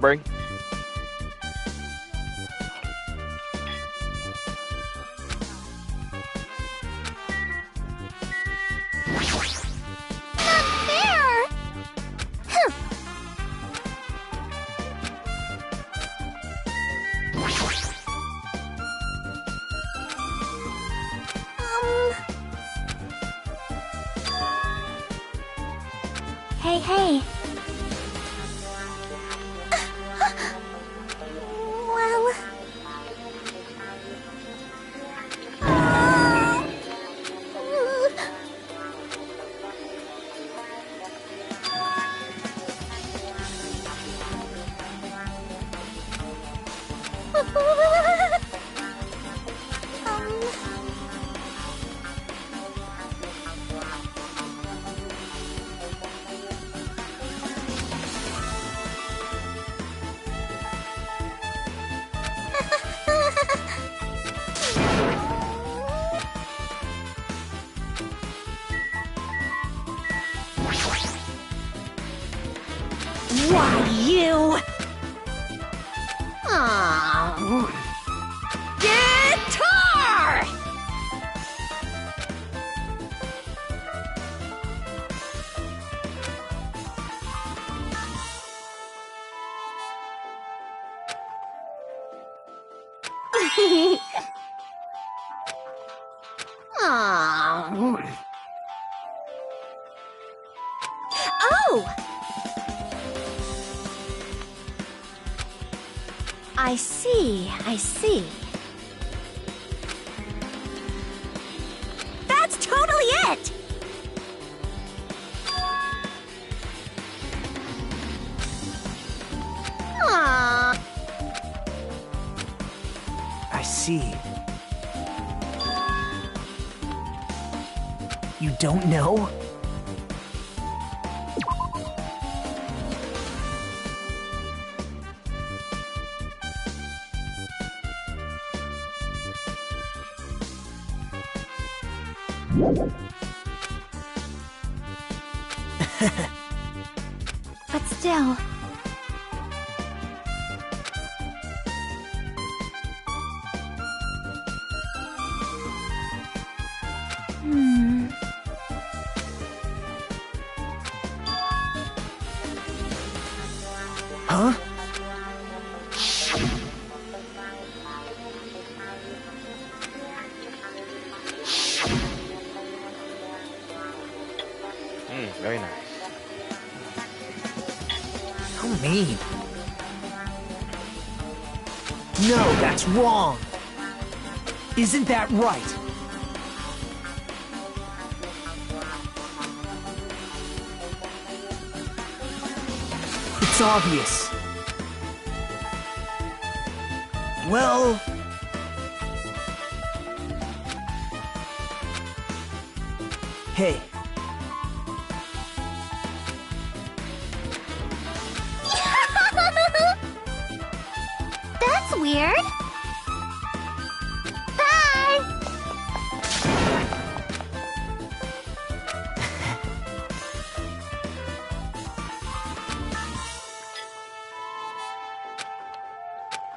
Bring. There! Huh. Hey. Well... Why, you... Oh. Guitar! Oh. Oh! I see. That's totally it! Aww. I see. You don't know? But still... Huh? Very nice. How mean. No, that's wrong. Isn't that right? It's obvious. Well... Hey. That's weird. Bye!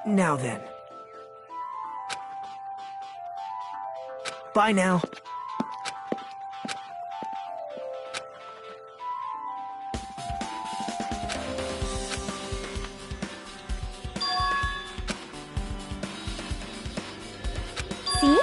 Now then. Bye now. See?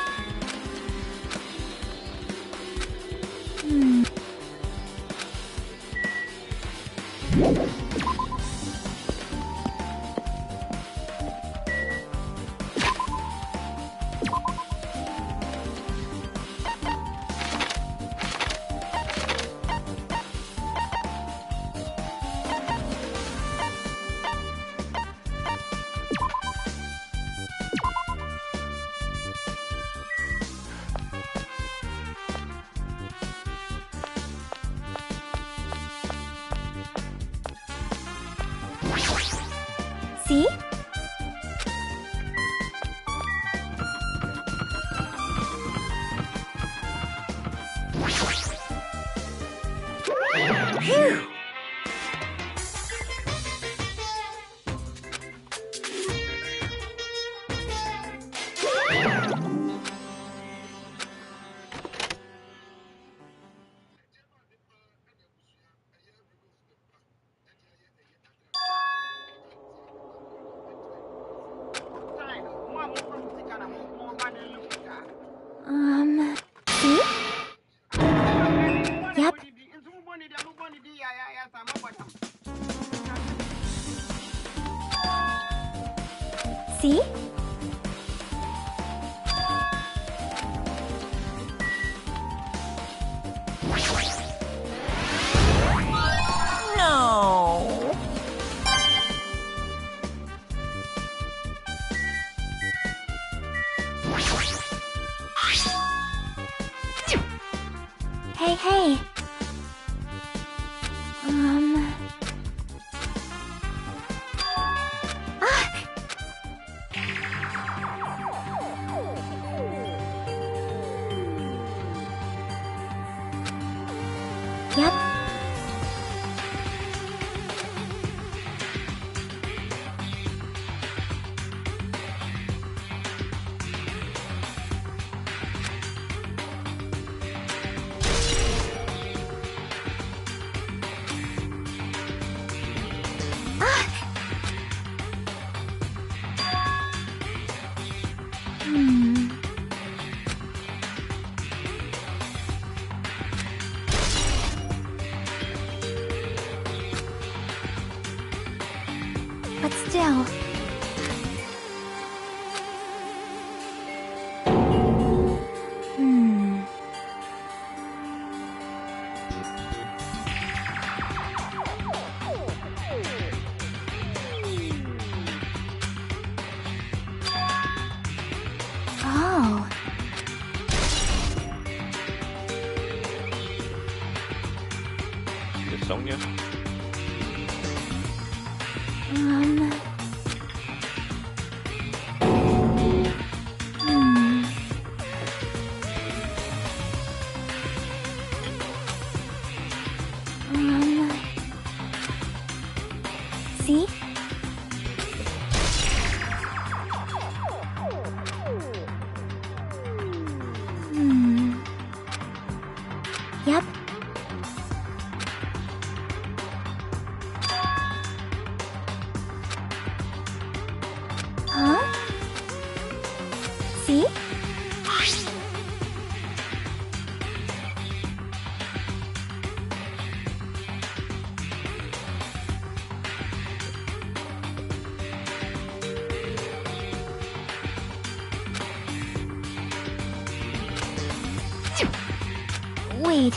See? Phew! See? No. Hey, hey. Yep. But still. Oh. Sonia? See? Yep. Huh? See? Wait.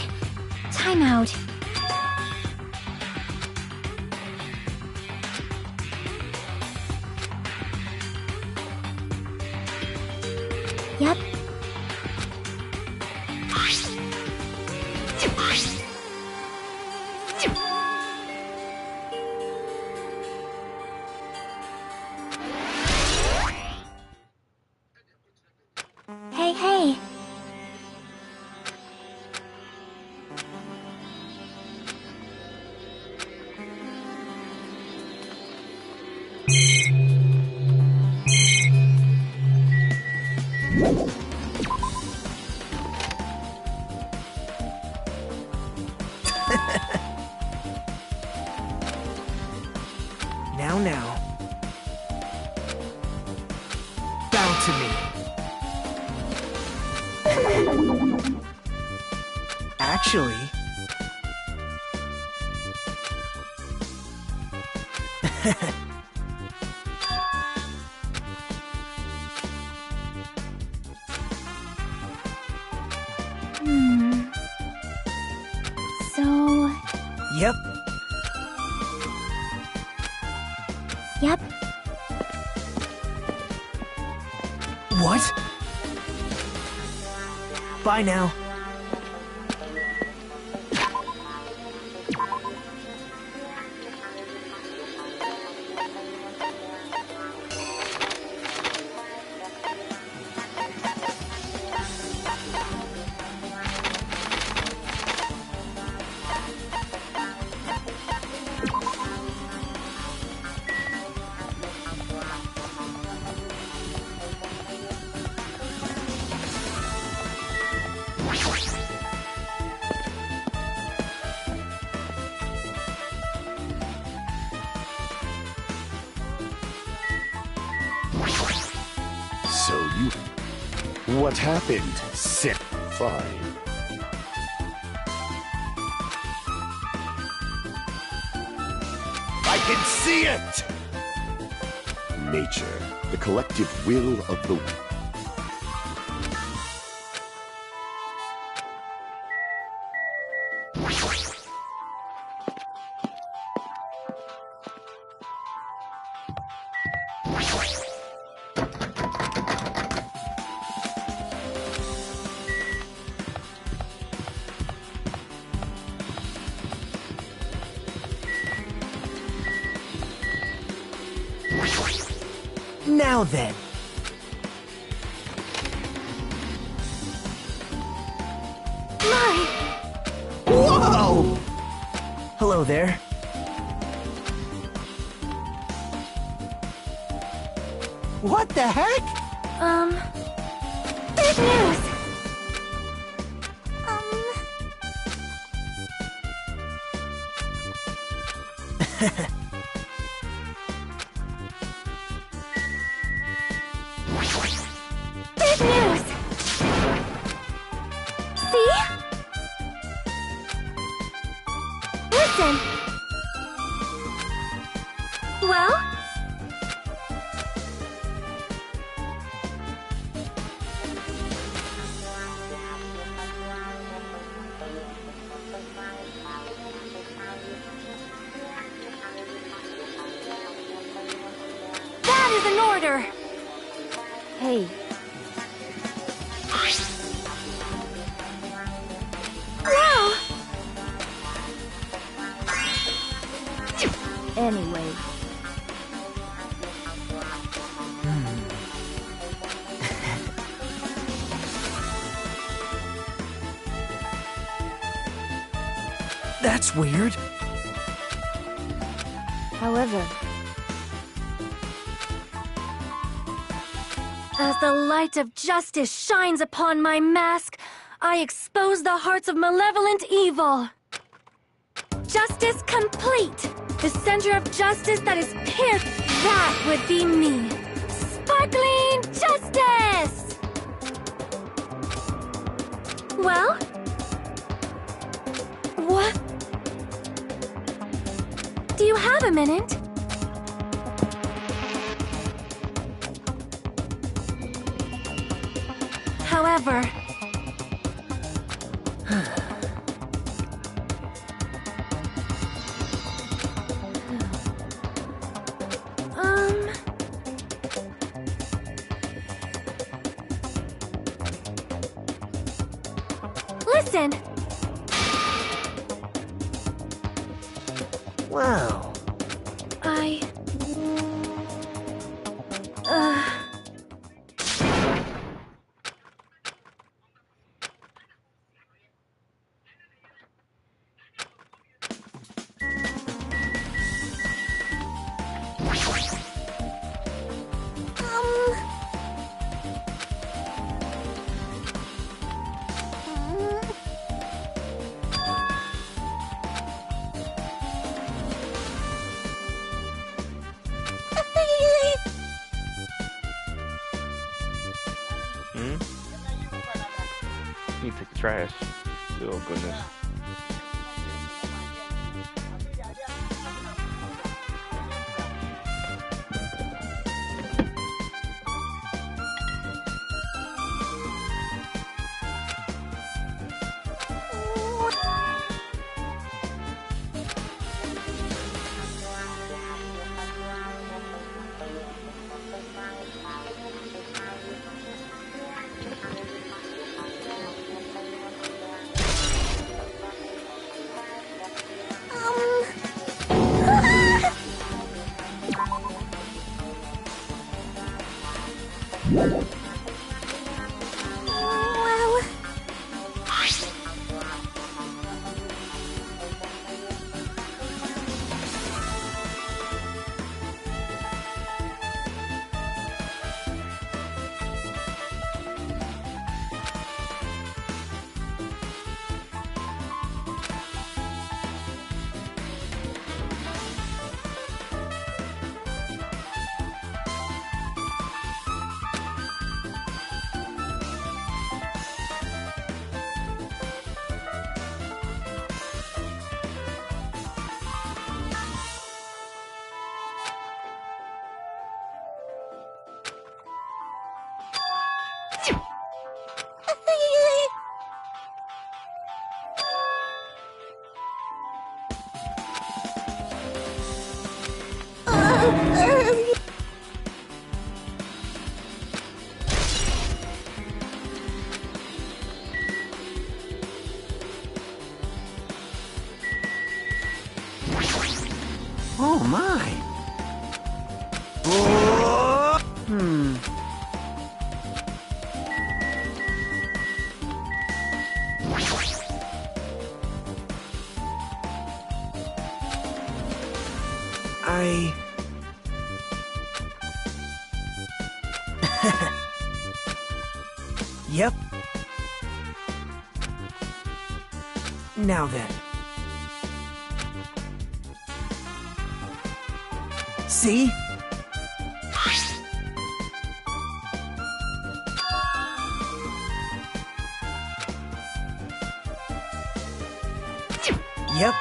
Time out. Yep. Hey, hey. Now. Bow to me. Actually... So... Yep. Yep. What? Bye now. So you... What happened? Sit. Fine. I can see it! nature, the collective will of the... Now then. My! Whoa! Hello there. What the heck? Big news! Big news! See? Listen! Well? That is an order! Hey. Wow! Anyway. That's weird. However, as the light of justice shines upon my mask, I expose the hearts of malevolent evil. Justice complete! The center of justice that is pierced, that would be me. Sparkling justice! Well? What? Do you have a minute? However... Listen! Wow. You take the trash. Oh goodness. Yep. Now then. See? Yep.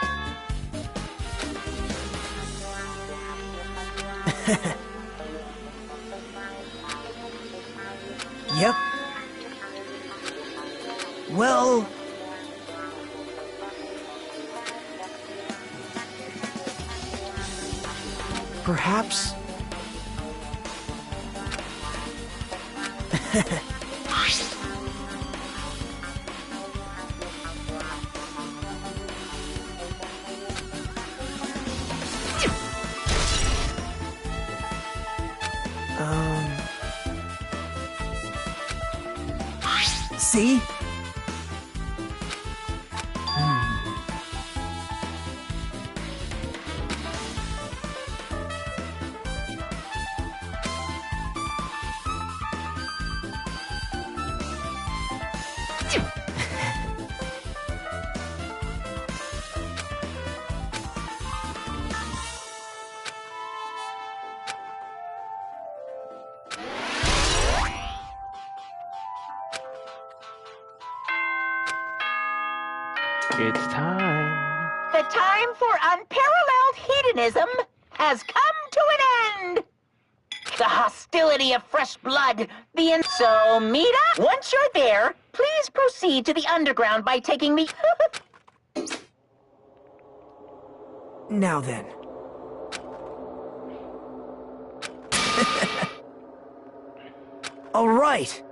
Yep. Well... perhaps... See? It's time. The time for unparalleled hedonism has come to an end. The hostility of fresh blood, So, meet up. Once you're there, please proceed to the underground by taking the... Now then. All right.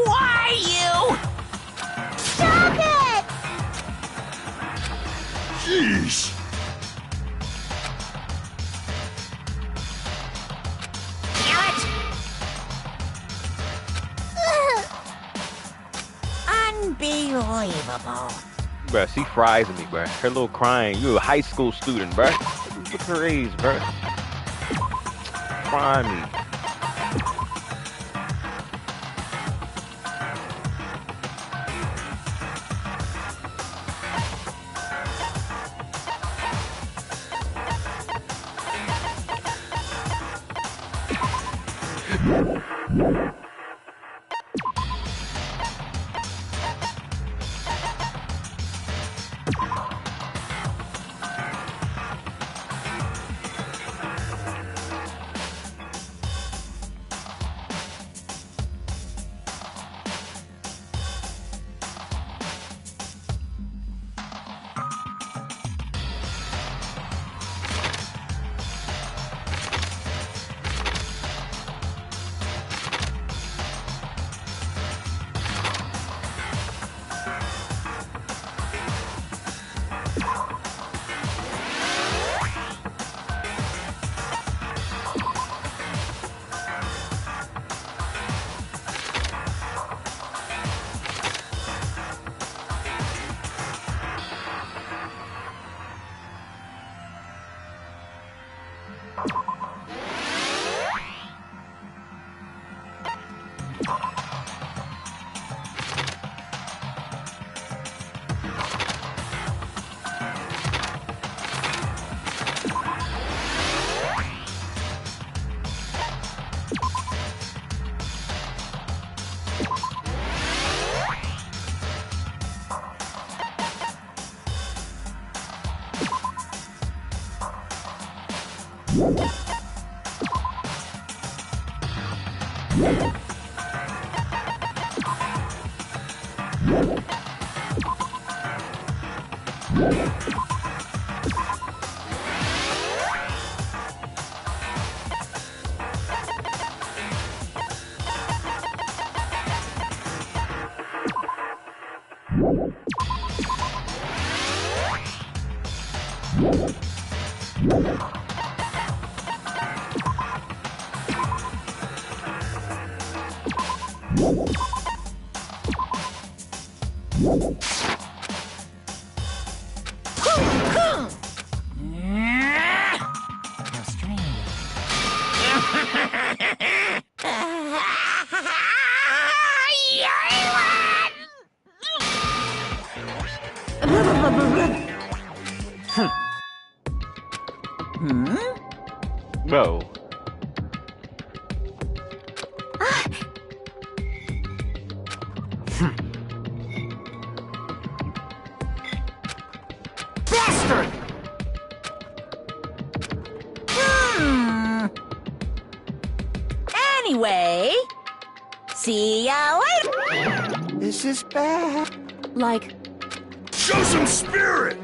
Why, you? Stop it! Jeez! Unbelievable. Bruh, she fries me, bruh. Her little crying. You a high school student, bruh. Look at her age, bruh. Cry me. Whoa. Bastard! Anyway, see ya later. This is bad. Like, Show some spirit!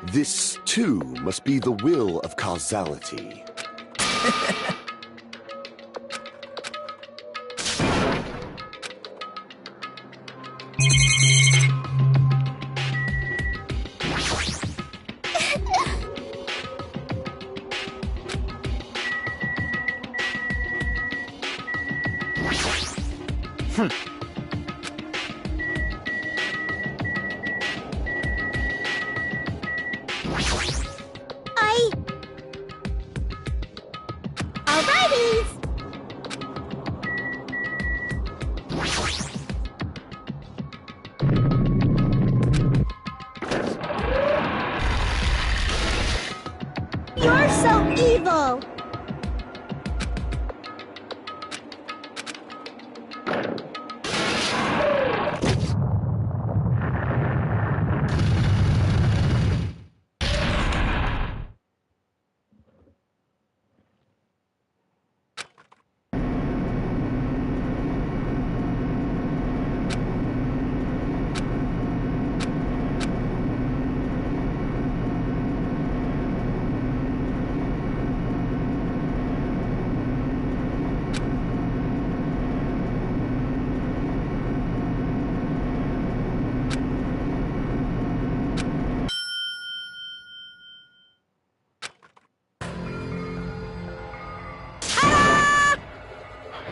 This, too, must be the will of causality. alrighties! You're so evil!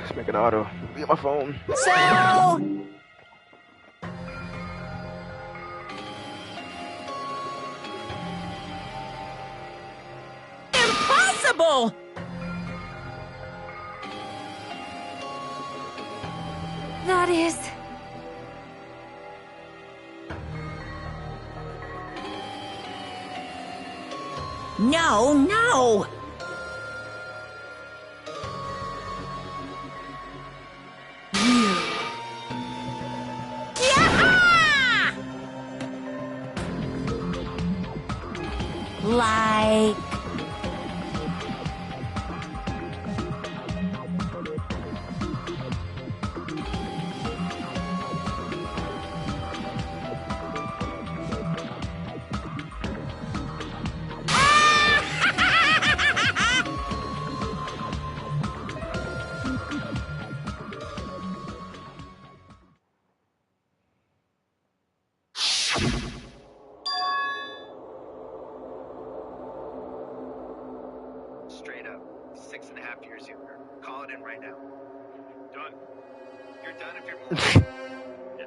Let's make an auto. Be on my phone. So, impossible! That is... No, no! Yeah! Like... Straight up, 6.5 years younger. Call it in right now. Done. You're done if you're moving. Yeah.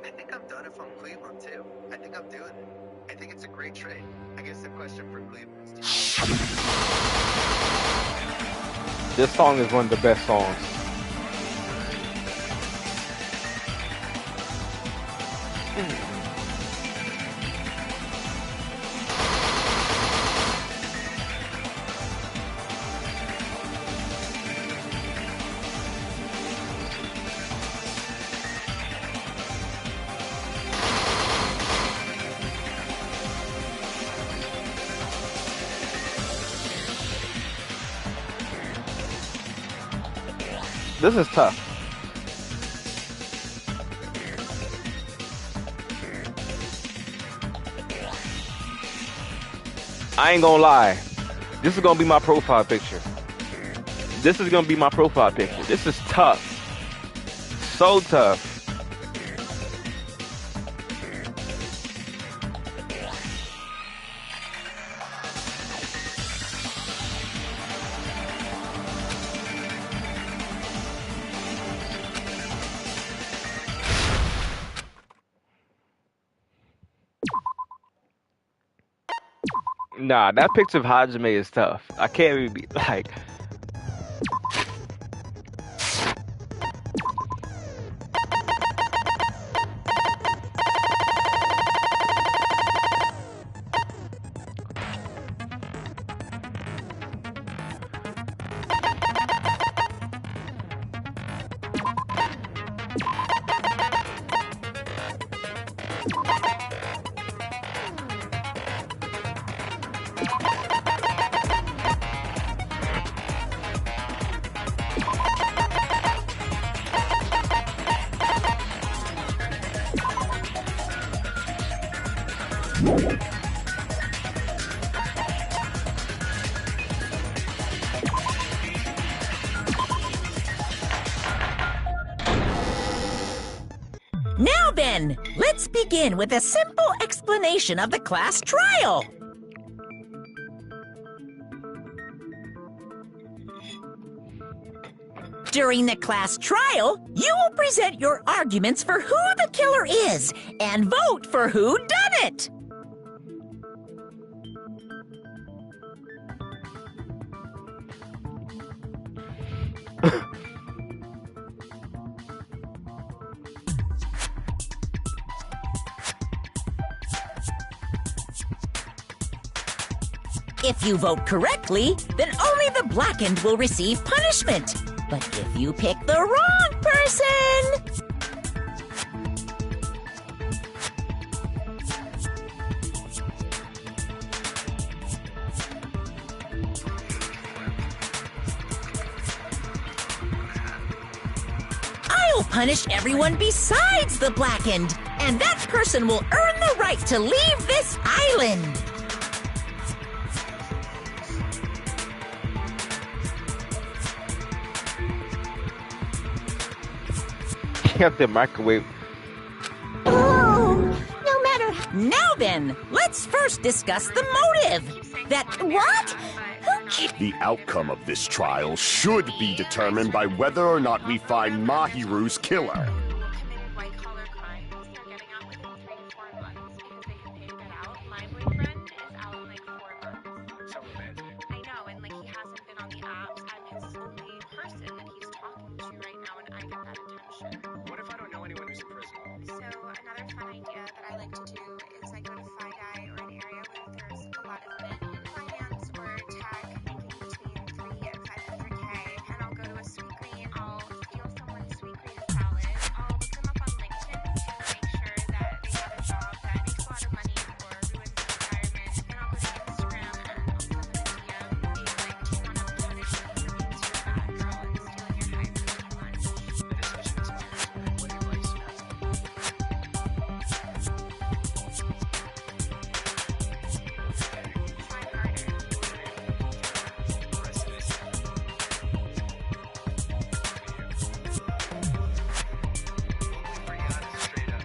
I think I'm done if I'm Cleveland too. I think I'm doing it. I think it's a great trade. I guess the question for Cleveland is This song is one of the best songs. This is tough. I ain't gonna lie. This is gonna be my profile picture. This is gonna be my profile picture. This is tough. So tough. Nah, that picture of Hajime is tough. I can't even be like. Now then, let's begin with a simple explanation of the class trial. During the class trial, you will present your arguments for who the killer is and vote for who done it. If you vote correctly, then only the blackened will receive punishment. But if you pick the wrong person... I'll punish everyone besides the blackened, and that person will earn the right to leave this island. Have the microwave. Oh, no matter. Now then, let's first discuss the motive. That What? Who The outcome of this trial should be determined by whether or not we find Mahiru's killer. Committed white-collar crimes. They're getting out within 3 to 4 months because they can pay to get out. My boyfriend is out in like 4 months. So romantic. I know, and like he hasn't been on the apps. I'm his only person that he's talking to right now, and I get that attention. What if I don't know anyone who's in prison? So another fun idea that I like to do is I go to FiDi or an area where there's a lot of men in finance or tech making between 3 and 500K, and I'll go to a sweet green. I'll steal someone's sweet green salad. I'll look them up on LinkedIn to make sure that they have a job that makes a lot of money or ruins their retirement. Then I'll go to Instagram and I'll send them a DM being like, do you want to punish me for being such a bad girl and stealing your high protein lunch? That is such an experience. What advice you have? Try harder. Pretty honest, straight up.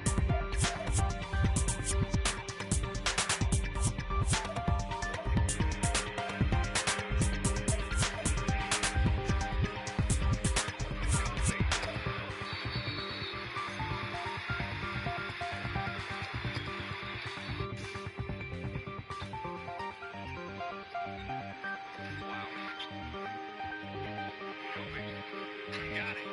Got it.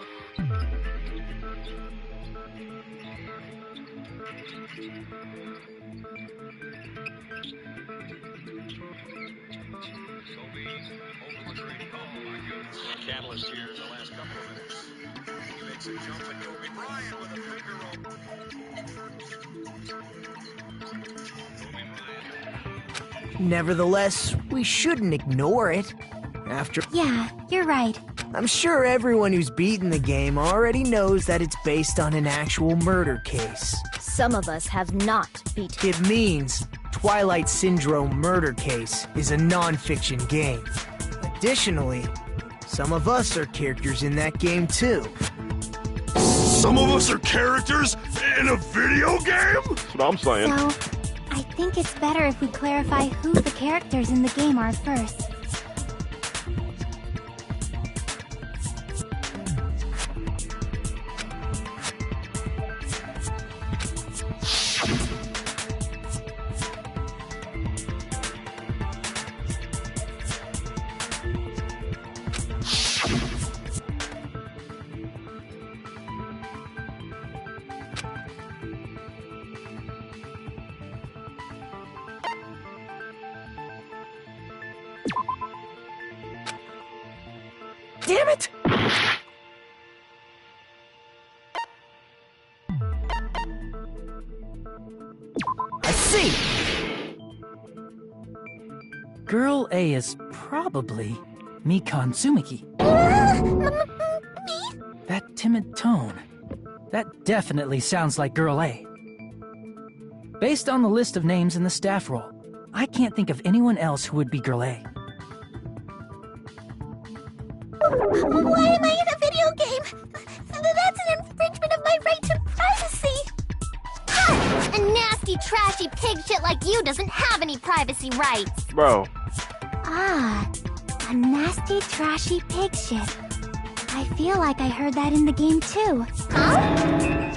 Catalyst here in the last couple of minutes. He makes a jump at Kobe Bryant with a finger roll. Nevertheless, we shouldn't ignore it. After Yeah, you're right. I'm sure everyone who's beaten the game already knows that it's based on an actual murder case. Some of us have not beaten. It means Twilight Syndrome Murder Case is a non-fiction game. Additionally, some of us are characters in that game too. Some of us are characters in a video game? That's what I'm saying. So, I think it's better if we clarify who the characters in the game are first. Damn it! I see! Girl A is probably Mikan Tsumiki. That timid tone. That definitely sounds like Girl A. Based on the list of names in the staff roll, I can't think of anyone else who would be Girl A. Why am I in a video game? That's an infringement of my right to privacy! Ha! A nasty, trashy pig shit like you doesn't have any privacy rights! Bro. Ah, a nasty, trashy pig shit. I feel like I heard that in the game too. Huh?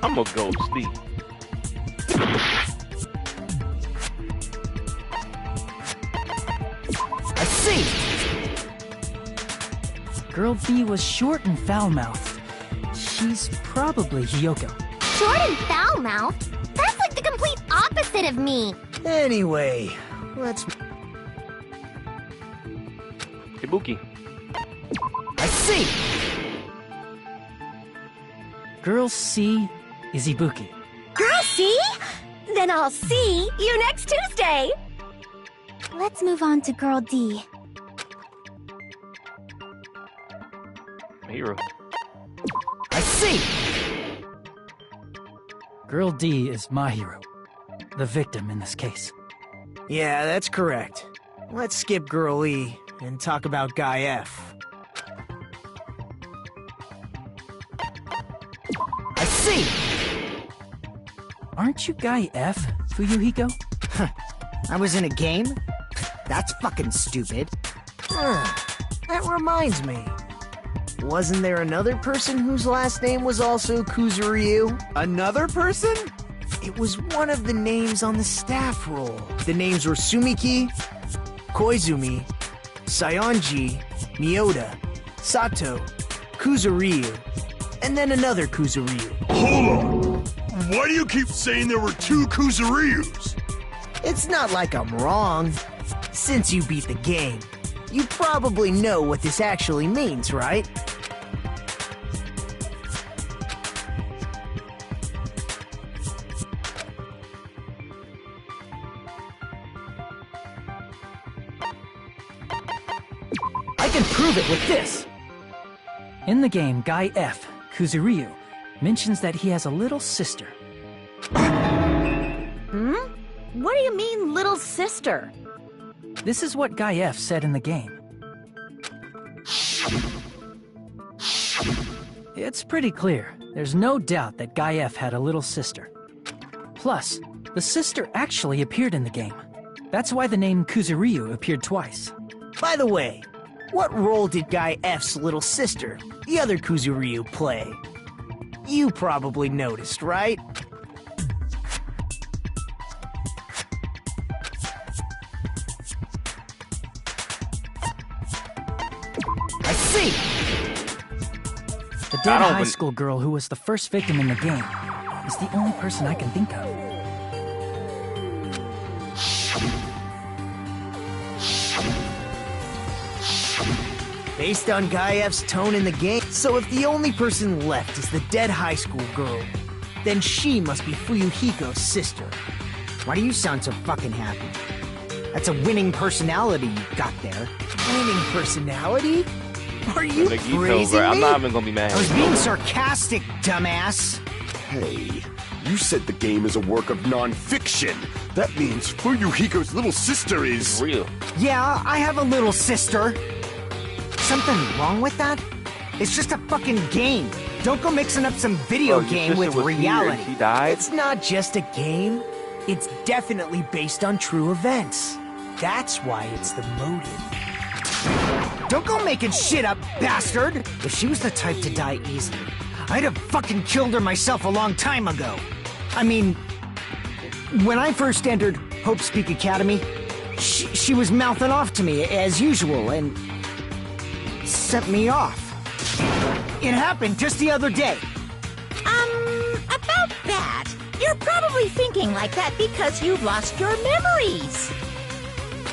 I'm gonna go sleep. I see! Girl B was short and foul-mouthed. She's probably Hiyoko. Short and foul-mouthed? That's like the complete opposite of me! Anyway, let's... Ibuki. I see! Girl C is Ibuki. Girl, see? Then I'll see you next Tuesday. Let's move on to Girl D. Hero. I see! Girl D is my hero. The victim in this case. Yeah, that's correct. Let's skip Girl E and talk about Guy F. I see! Aren't you Guy F, Fuyuhiko? I was in a game? That's fucking stupid. That reminds me. Wasn't there another person whose last name was also Kuzuryu? Another person? It was one of the names on the staff roll. The names were Sumiki, Koizumi, Sayonji, Miyoda, Sato, Kuzuryu, and then another Kuzuryu. Hold on! Why do you keep saying there were two Kuzuryus? It's not like I'm wrong. Since you beat the game, you probably know what this actually means, right? I can prove it with this! In the game, Guy F, Kuzuryu, mentions that he has a little sister. What do you mean, little sister? This is what Guy F said in the game. It's pretty clear. There's no doubt that Guy F had a little sister. Plus, the sister actually appeared in the game. That's why the name Kuzuryu appeared twice. By the way, what role did Guy F's little sister, the other Kuzuryu, play? You probably noticed, right? I see! The dead high school girl who was the first victim in the game is the only person I can think of. Based on Guy F's tone in the game, so if the only person left is the dead high school girl, then she must be Fuyuhiko's sister. Why do you sound so fucking happy? That's a winning personality you've got there. Winning personality? Are you crazy? I'm not even gonna be mad. I was being sarcastic, dumbass. Hey, you said the game is a work of non-fiction. That means Fuyuhiko's little sister is... real. Yeah, I have a little sister. Something wrong with that? It's just a fucking game. Don't go mixing up some video game with reality. She died? It's not just a game. It's definitely based on true events. That's why it's the motive. Don't go making shit up, bastard! If she was the type to die easily, I'd have fucking killed her myself a long time ago. I mean, when I first entered Hope Speak Academy, she was mouthing off to me as usual and sent me off. It happened just the other day. About that, you're probably thinking like that because you've lost your memories.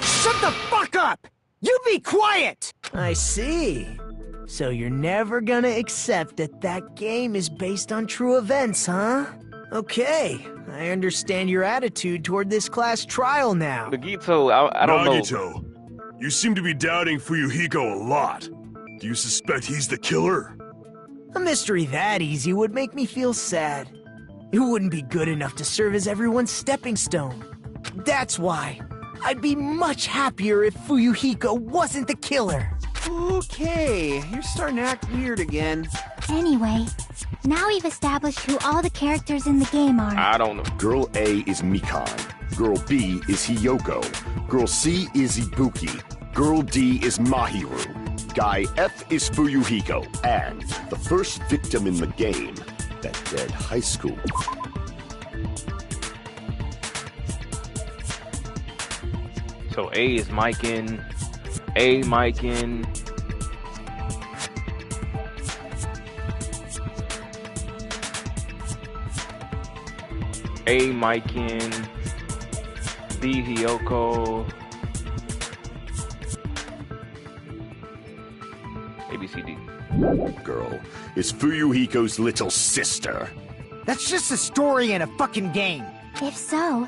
Shut the fuck up! You be quiet! I see. So you're never gonna accept that that game is based on true events, huh? Okay, I understand your attitude toward this class trial now. Nagito, I don't know. Nagito, you seem to be doubting Fuyuhiko a lot. Do you suspect he's the killer? A mystery that easy would make me feel sad. It wouldn't be good enough to serve as everyone's stepping stone. That's why I'd be much happier if Fuyuhiko wasn't the killer. Okay, you're starting to act weird again. Anyway, now we've established who all the characters in the game are. I don't know. Girl A is Mikan. Girl B is Hiyoko. Girl C is Ibuki. Girl D is Mahiru. Guy F is Fuyuhiko. And the first victim in the game, that dead high school. So A is Mikan. A Mikan. A Mikan. B Hiyoko. A B C D. Girl is Fuyuhiko's little sister. That's just a story in a fucking game. If so,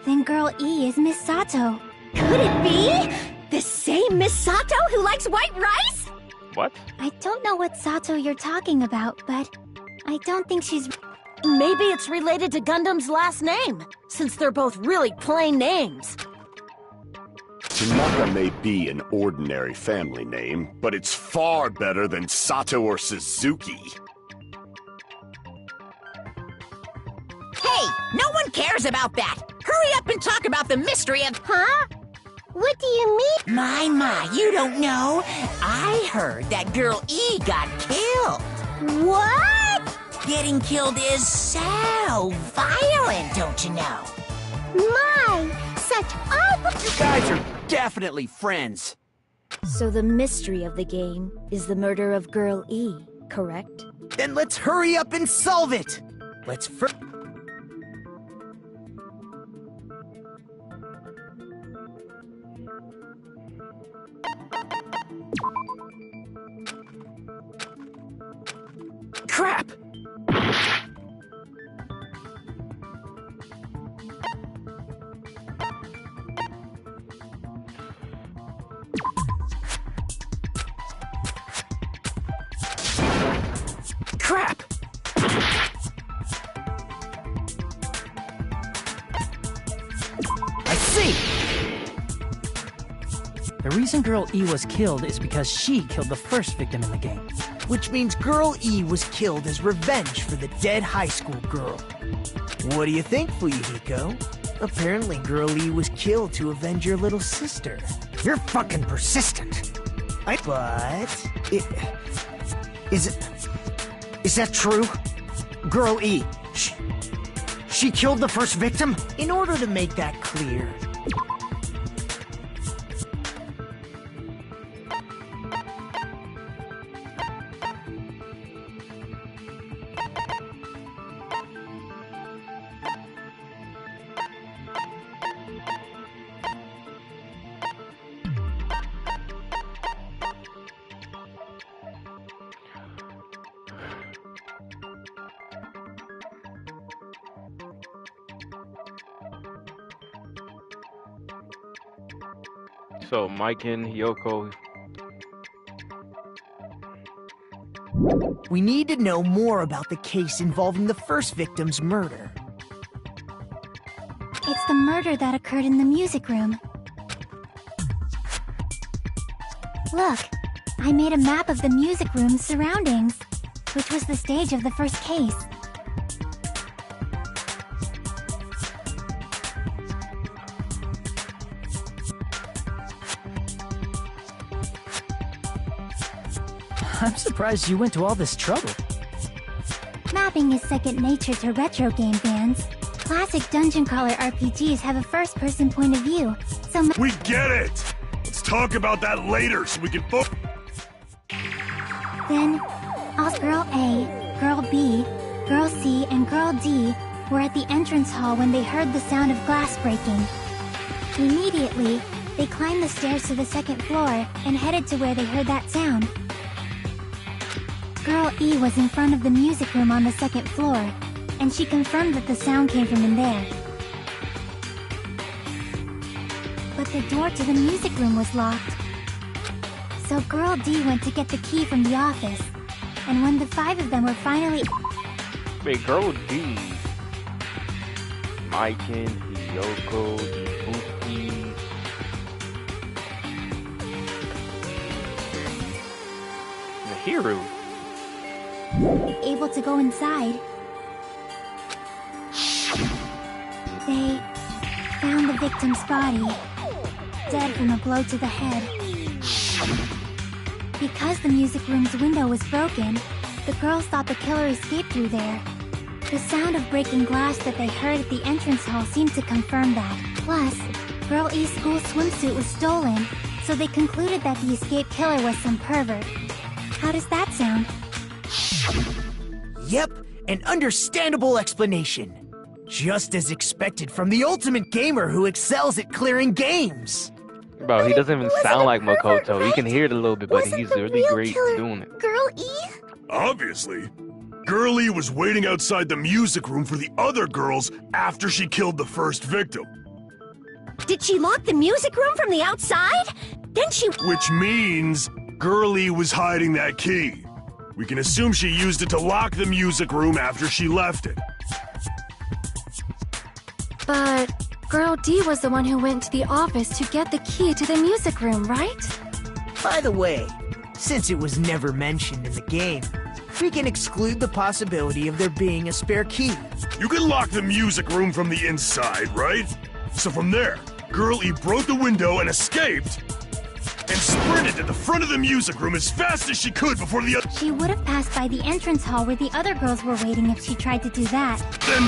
then Girl E is Miss Sato. Could it be? The same Miss Sato who likes white rice? What? I don't know what Sato you're talking about, but I don't think she's... Maybe it's related to Gundam's last name, since they're both really plain names. Tanaka may be an ordinary family name, but it's far better than Sato or Suzuki. Hey, no one cares about that. Hurry up and talk about the mystery of... Huh? What do you mean? My, you don't know? I heard that Girl E got killed. What? Getting killed is so violent, don't you know? My, such awful... You guys are definitely friends. So the mystery of the game is the murder of Girl E, correct? Then let's hurry up and solve it! Let's first... Crap! Crap! I see! The reason Girl E was killed is because she killed the first victim in the game. Which means Girl E was killed as revenge for the dead high school girl. What do you think, Fuyuhiko? Apparently Girl E was killed to avenge your little sister. You're fucking persistent. Is that true? Girl E, she killed the first victim? In order to make that clear, So Mike and Yoko. We need to know more about the case involving the first victim's murder. It's the murder that occurred in the music room. Look, I made a map of the music room's surroundings, which was the stage of the first case. I'm surprised you went to all this trouble. Mapping is second nature to retro game fans. Classic dungeon crawler RPGs have a first-person point of view, so we get it! Let's talk about that later so we can Then, all Girl A, Girl B, Girl C, and Girl D were at the entrance hall when they heard the sound of glass breaking. Immediately, they climbed the stairs to the second floor and headed to where they heard that sound. Girl E was in front of the music room on the second floor, and she confirmed that the sound came from in there. But the door to the music room was locked. So Girl D went to get the key from the office, and when the 5 of them were finally... Wait, Girl D. Mike and Yoko, Ibuki. Nahiru. able to go inside, they found the victim's body, dead from a blow to the head. Because the music room's window was broken, the girls thought the killer escaped through there. The sound of breaking glass that they heard at the entrance hall seemed to confirm that. Plus, Girl E's school swimsuit was stolen, so they concluded that the escaped killer was some pervert. How does that sound? Yep, an understandable explanation. Just as expected from the ultimate gamer who excels at clearing games. Bro, he doesn't even sound like Makoto. You can hear it a little bit, but he's really great doing it. Girl E? Obviously. Girl E was waiting outside the music room for the other girls after she killed the first victim. Did she lock the music room from the outside? Then she... Which means Girl E was hiding that key. We can assume she used it to lock the music room after she left it. But Girl D was the one who went to the office to get the key to the music room, right? By the way, since it was never mentioned in the game, we can exclude the possibility of there being a spare key. You can lock the music room from the inside, right? So from there, Girl E broke the window and escaped, and sprinted to the front of the music room as fast as she could before the other... She would have passed by the entrance hall where the other girls were waiting if she tried to do that. Then...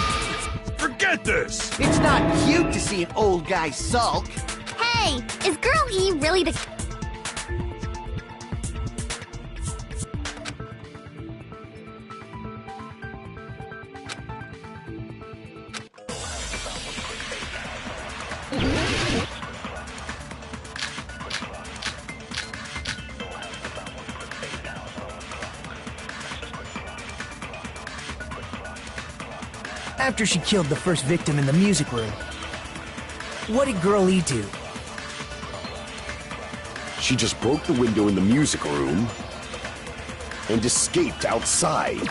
forget this! It's not cute to see an old guy sulk. Hey! Is Girl E really the... After she killed the first victim in the music room, what did Girl E do? She just broke the window in the music room and escaped outside.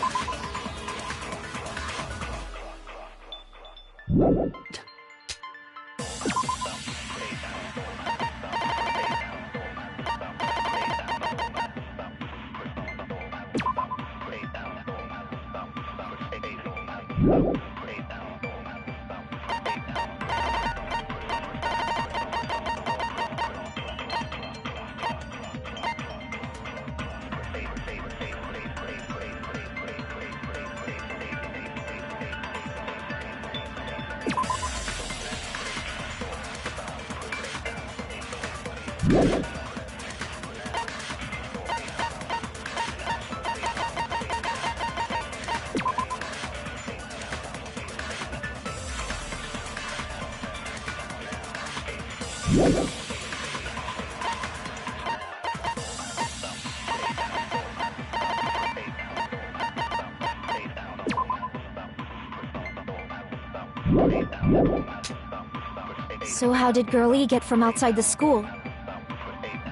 So how did Girl E get from outside the school?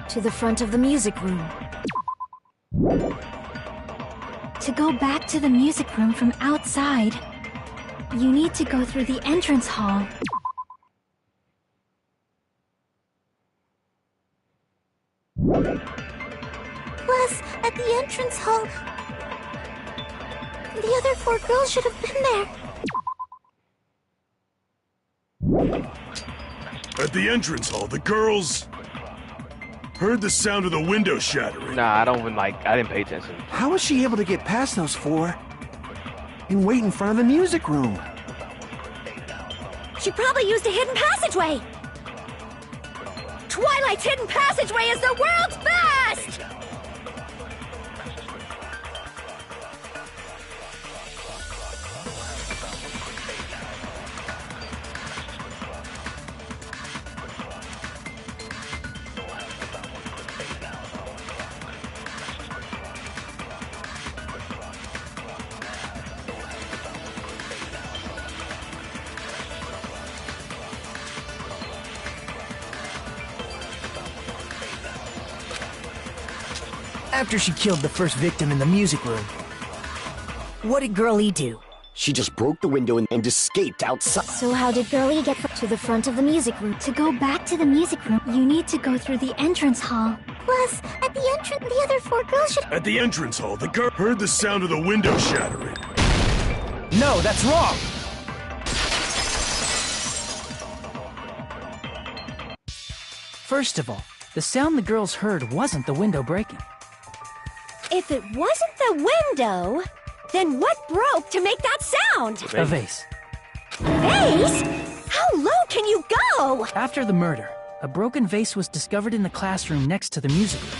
To the front of the music room. To go back to the music room from outside, you need to go through the entrance hall. Plus, at the entrance hall, the other 4 girls should have been there. At the entrance hall, the girls heard the sound of the window shattering. Nah, I didn't pay attention. How was she able to get past those 4 and wait in front of the music room? She probably used a hidden passageway! Twilight's hidden passageway is the world's best! After she killed the first victim in the music room, what did Girl E do? She just broke the window and escaped outside. So how did Girlie get to the front of the music room? To go back to the music room, you need to go through the entrance hall. Plus, at the entrance, the other 4 girls should... At the entrance hall, the girl heard the sound of the window shattering. No, that's wrong! First of all, the sound the girls heard wasn't the window breaking. If it wasn't the window, then what broke to make that sound? A vase. Vase? How low can you go? After the murder, a broken vase was discovered in the classroom next to the music room.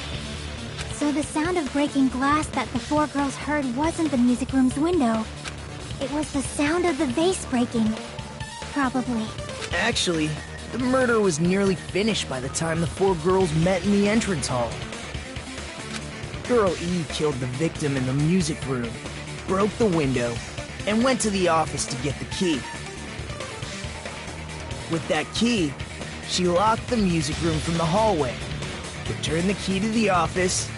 So the sound of breaking glass that the 4 girls heard wasn't the music room's window. It was the sound of the vase breaking. Probably. Actually, the murder was nearly finished by the time the 4 girls met in the entrance hall. Girl E killed the victim in the music room, broke the window, and went to the office to get the key. With that key, she locked the music room from the hallway, returned the key to the office,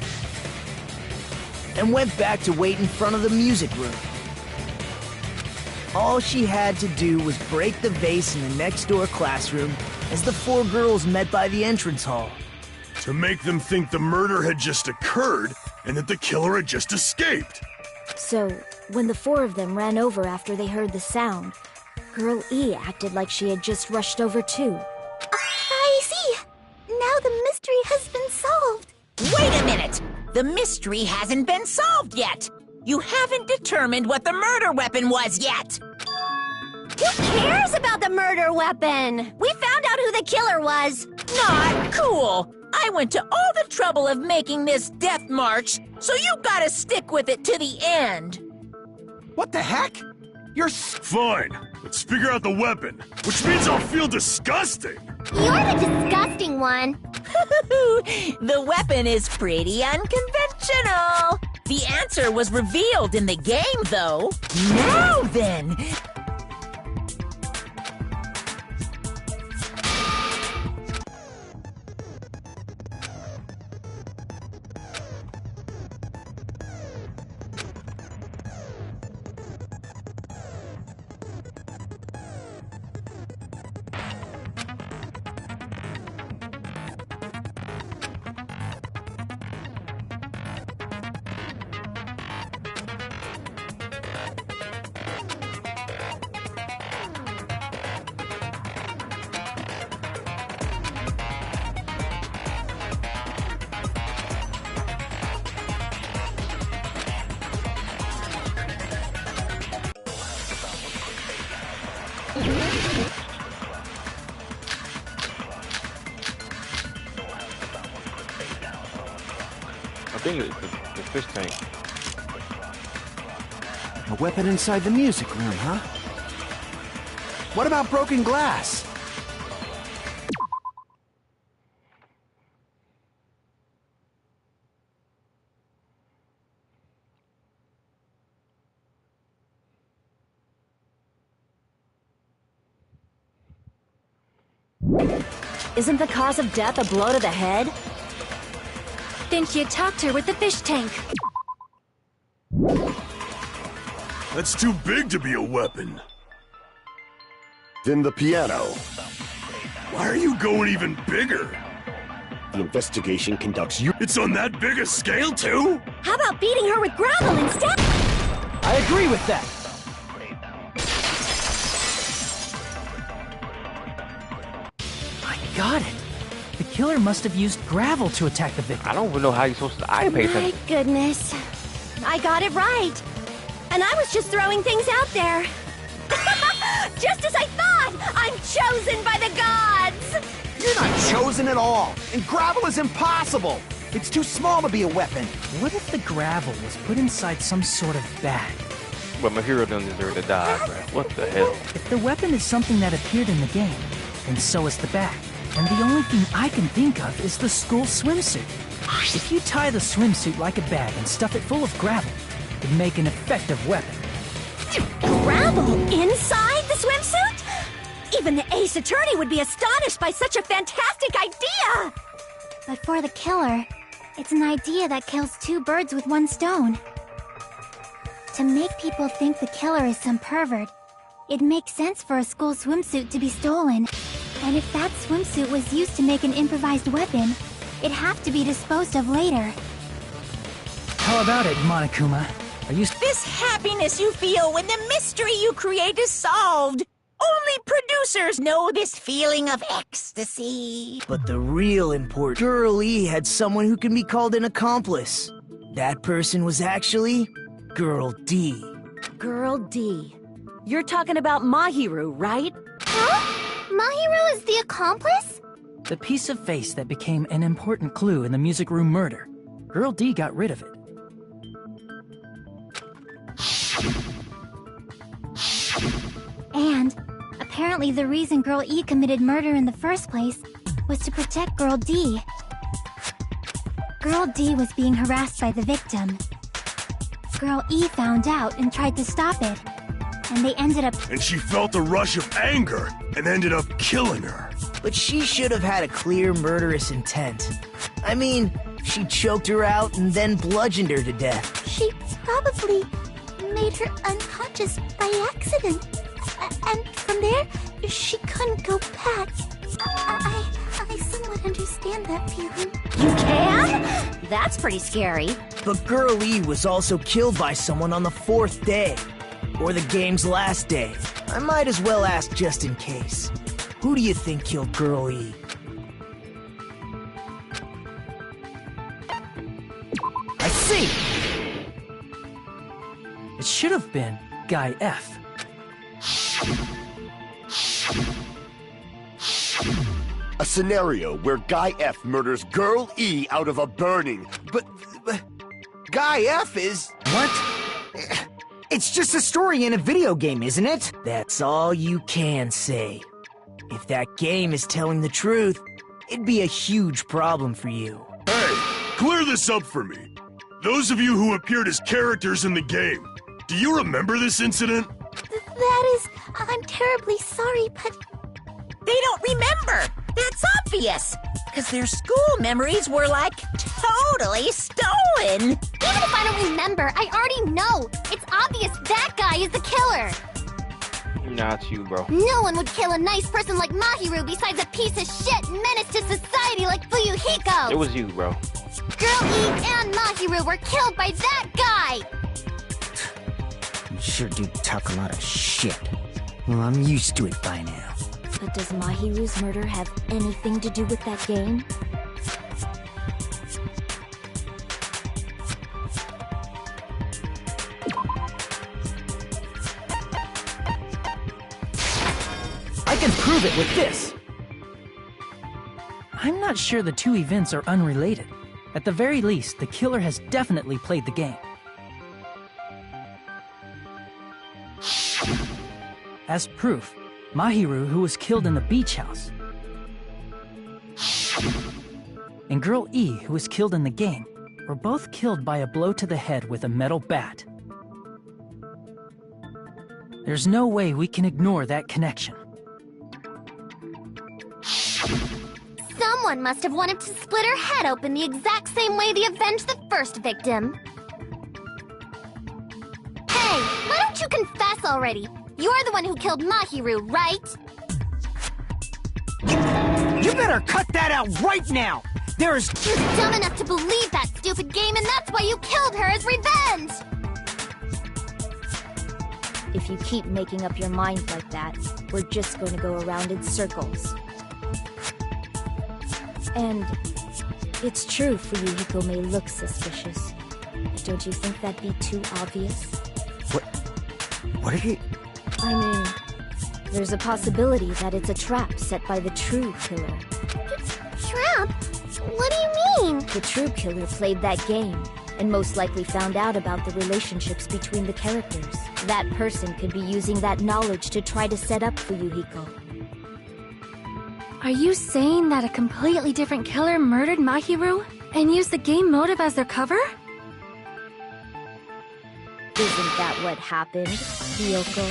and went back to wait in front of the music room. All she had to do was break the vase in the next door classroom as the 4 girls met by the entrance hall. To make them think the murder had just occurred and that the killer had just escaped. So, when the 4 of them ran over after they heard the sound, Girl E acted like she had just rushed over too. I see! Now the mystery has been solved! Wait a minute! The mystery hasn't been solved yet! You haven't determined what the murder weapon was yet! Who cares about the murder weapon? We found out who the killer was! Not cool! I went to all the trouble of making this death march, so you gotta stick with it to the end! What the heck? You're Fine, let's figure out the weapon, which means I'll feel disgusting! You're the disgusting one! The weapon is pretty unconventional! The answer was revealed in the game, though. Now then! I think it's the fish tank. a weapon inside the music room, huh? What about broken glass? Isn't the cause of death a blow to the head? Then she attacked her with the fish tank. That's too big to be a weapon. Then the piano. Why are you going even bigger? The investigation conducts you. It's on that big a scale, too? How about beating her with gravel instead? I agree with that. I got it. The killer must have used gravel to attack the victim. I don't even know how you're supposed to eye pay My attention. goodness. I got it right. And I was just throwing things out there. Just as I thought! I'm chosen by the gods! You're not chosen at all, and gravel is impossible. It's too small to be a weapon. What if the gravel was put inside some sort of bag? But my hero doesn't deserve to die, bro. What the hell? If the weapon is something that appeared in the game, then so is the bag. And the only thing I can think of is the school swimsuit. If you tie the swimsuit like a bag and stuff it full of gravel, it'd make an effective weapon. Gravel inside the swimsuit? Even the ace attorney would be astonished by such a fantastic idea! But for the killer, it's an idea that kills two birds with one stone. To make people think the killer is some pervert, it makes sense for a school swimsuit to be stolen. And if that swimsuit was used to make an improvised weapon, it'd have to be disposed of later. How about it, Monokuma? Are you... This happiness you feel when the mystery you create is solved. Only producers know this feeling of ecstasy. But the real important Girl E had someone who can be called an accomplice. That person was actually Girl D. Girl D. You're talking about Mahiru, right? Huh? Mahiru is the accomplice? The piece of face that became an important clue in the music room murder. Girl D got rid of it. And apparently the reason Girl E committed murder in the first place was to protect Girl D. Girl D was being harassed by the victim. Girl E found out and tried to stop it. And they ended up... And she felt a rush of anger and ended up killing her. But she should have had a clear murderous intent. I mean, she choked her out and then bludgeoned her to death. She probably made her unconscious by accident. And from there, she couldn't go back. I somewhat understand that feeling. You can? That's pretty scary. But Girl E was also killed by someone on the 4th day. Or the game's last day. I might as well ask just in case. Who do you think killed Girl E? I see! It should have been Guy F. A scenario where Guy F murders Girl E out of a burning. But Guy F is... What? It's just a story in a video game, isn't it? That's all you can say. If that game is telling the truth, it'd be a huge problem for you. Hey, clear this up for me. Those of you who appeared as characters in the game, do you remember this incident? That is... I'm terribly sorry, but... They don't remember. That's obvious. Because their school memories were, like, totally stolen. Even if I don't remember, I already know. It's obvious that guy is the killer. Not you, bro. No one would kill a nice person like Mahiru besides a piece of shit menace to society like Fuyuhiko. It was you, bro. Girl E and Mahiru were killed by that guy. You sure do talk a lot of shit. Well, I'm used to it by now. But does Mahiru's murder have anything to do with that game? I can prove it with this! I'm not sure the two events are unrelated. At the very least, the killer has definitely played the game. As proof, Mahiru, who was killed in the beach house, and Girl E, who was killed in the game, were both killed by a blow to the head with a metal bat. There's no way we can ignore that connection. Someone must have wanted to split her head open the exact same way they avenged the first victim. Hey, why don't you confess already? You're the one who killed Mahiru, right? You better cut that out right now! You're dumb enough to believe that stupid game, and that's why you killed her as revenge! If you keep making up your mind like that, we're just going to go around in circles. And it's true Fuyuhiko may look suspicious. But don't you think that'd be too obvious? What are you... I mean, there's a possibility that it's a trap set by the true killer. Trap? What do you mean? The true killer played that game, and most likely found out about the relationships between the characters. That person could be using that knowledge to try to set up Fuyuhiko. Are you saying that a completely different killer murdered Mahiru and used the game motive as their cover? Isn't that what happened, Hiyoko?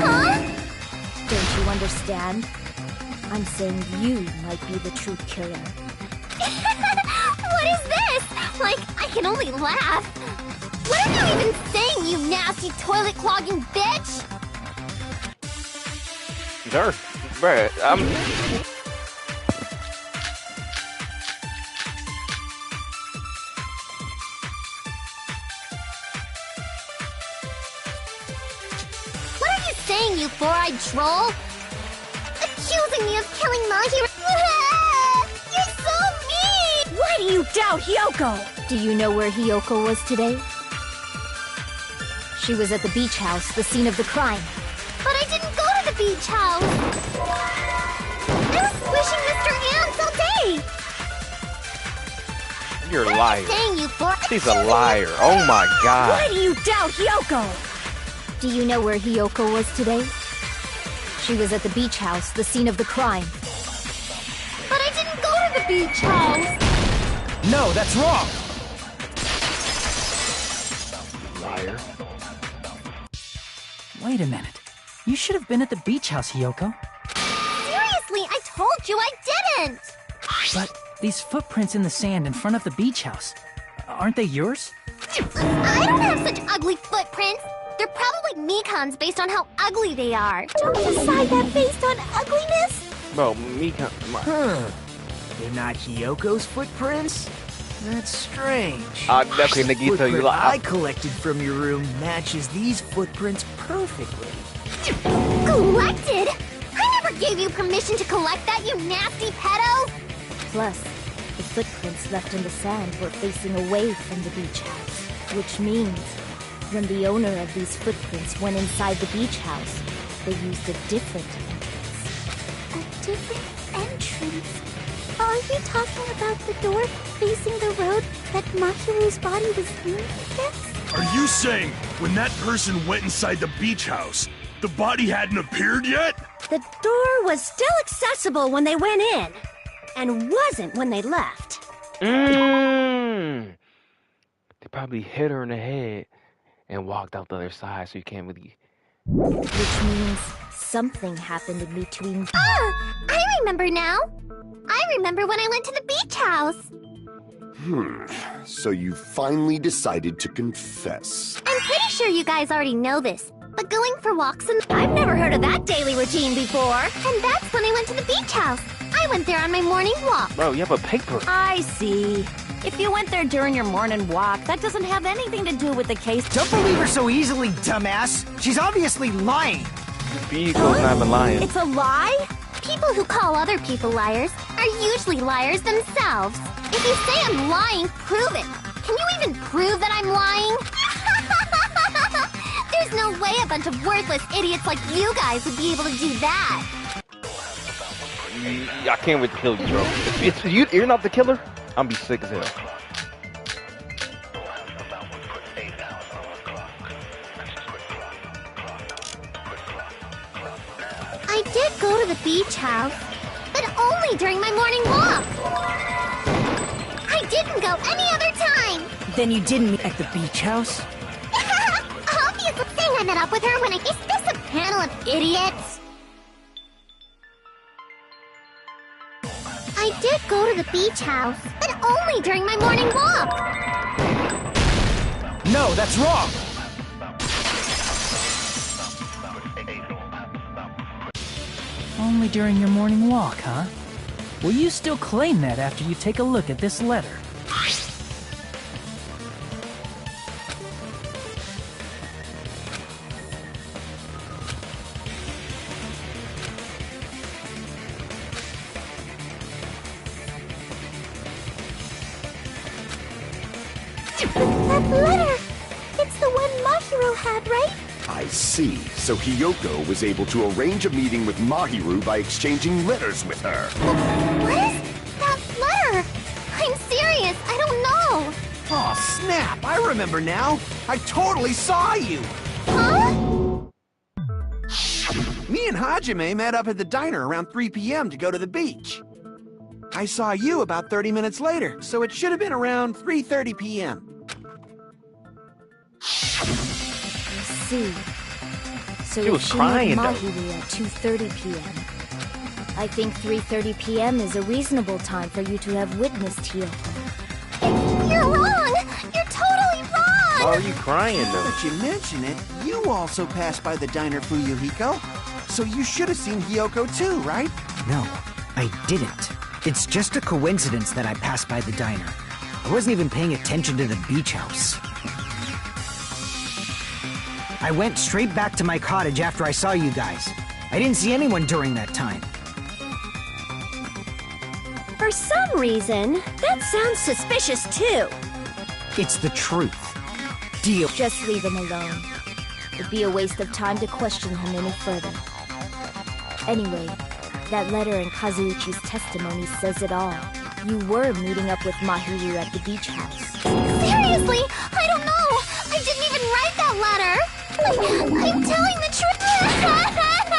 Huh? Don't you understand? I'm saying you might be the true killer. What is this? Like, I can only laugh. What are you even saying, you nasty toilet-clogging bitch? Sure. Bruh, What are you saying, you four-eyed troll? Accusing me of killing Mahiru? You're so mean! Why do you doubt Hiyoko? Do you know where Hiyoko was today? She was at the beach house, the scene of the crime. But I didn't go to the beach house! I was squishing Mr. Ants all day! you're a liar. Saying you four... She's a liar. Oh my god. Why do you doubt Hiyoko? Do you know where Hiyoko was today? She was at the beach house, the scene of the crime. But I didn't go to the beach house! No, that's wrong! Liar. Wait a minute. You should have been at the beach house, Hiyoko. Seriously, I told you I didn't! But these footprints in the sand in front of the beach house, aren't they yours? I don't have such ugly footprints! They're probably Mikan's based on how ugly they are. Don't decide that based on ugliness! Bro, Mika... They're not Hiyoko's footprints? That's strange. Definitely The Nagito, you footprint like... I collected from your room matches these footprints perfectly. Collected? I never gave you permission to collect that, you nasty pedo! Plus, the footprints left in the sand were facing away from the beach house. Which means, when the owner of these footprints went inside the beach house, they used a different entrance. A different entrance? Are you talking about the door facing the road that Mahiru's body was leaning against? Are you saying when that person went inside the beach house, the body hadn't appeared yet? The door was still accessible when they went in, and wasn't when they left. They probably hit her in the head and walked out the other side, so you can't really... Which means something happened in between. Ah! I remember now! I remember when I went to the beach house! So you finally decided to confess. I'm pretty sure you guys already know this, but going for walks in... I've never heard of that daily routine before! And that's when I went to the beach house! I went there on my morning walk! Bro, you have a paper. I see. If you went there during your morning walk, that doesn't have anything to do with the case. Don't believe her so easily, dumbass! She's obviously lying! Hiyuko's not even lying. It's a lie? People who call other people liars are usually liars themselves. If you say I'm lying, prove it. Can you even prove that I'm lying? There's no way a bunch of worthless idiots like you guys would be able to do that. I can't wait to kill you, bro. It's you. You're not the killer. I'm be sick as hell. I did go to the beach house, but only during my morning walk. I didn't go any other time. Then you didn't meet at the beach house? Obviously saying I met up with her when I... Is this a panel of idiots? I did go to the beach house, but only during my morning walk. No, that's wrong! Only during your morning walk, huh? Will you still claim that after you take a look at this letter? That letter! It's the one Mahiro had, right? I see. So Hiyoko was able to arrange a meeting with Mahiru by exchanging letters with her. What is that letter? I'm serious, I don't know. Oh, snap! I remember now! I totally saw you! Huh? Me and Hajime met up at the diner around 3 p.m. to go to the beach. I saw you about 30 minutes later, so it should have been around 3:30 p.m. See. So She was if she crying, met though. Mahiru at 2:30 p.m. I think 3:30 p.m. is a reasonable time for you to have witnessed Hiyoko. You're wrong! You're totally wrong! Why are you crying, Now though? that you mention it, you also passed by the diner, Fuyuhiko. So you should have seen Hiyoko too, right? No, I didn't. It's just a coincidence that I passed by the diner. I wasn't even paying attention to the beach house. I went straight back to my cottage after I saw you guys. I didn't see anyone during that time. For some reason, that sounds suspicious too. It's the truth. Deal. Just leave him alone. It'd be a waste of time to question him any further. Anyway, that letter in Kazuichi's testimony says it all. You were meeting up with Mahiru at the beach house. Seriously, I don't know. I didn't even write that letter. I'm telling the truth.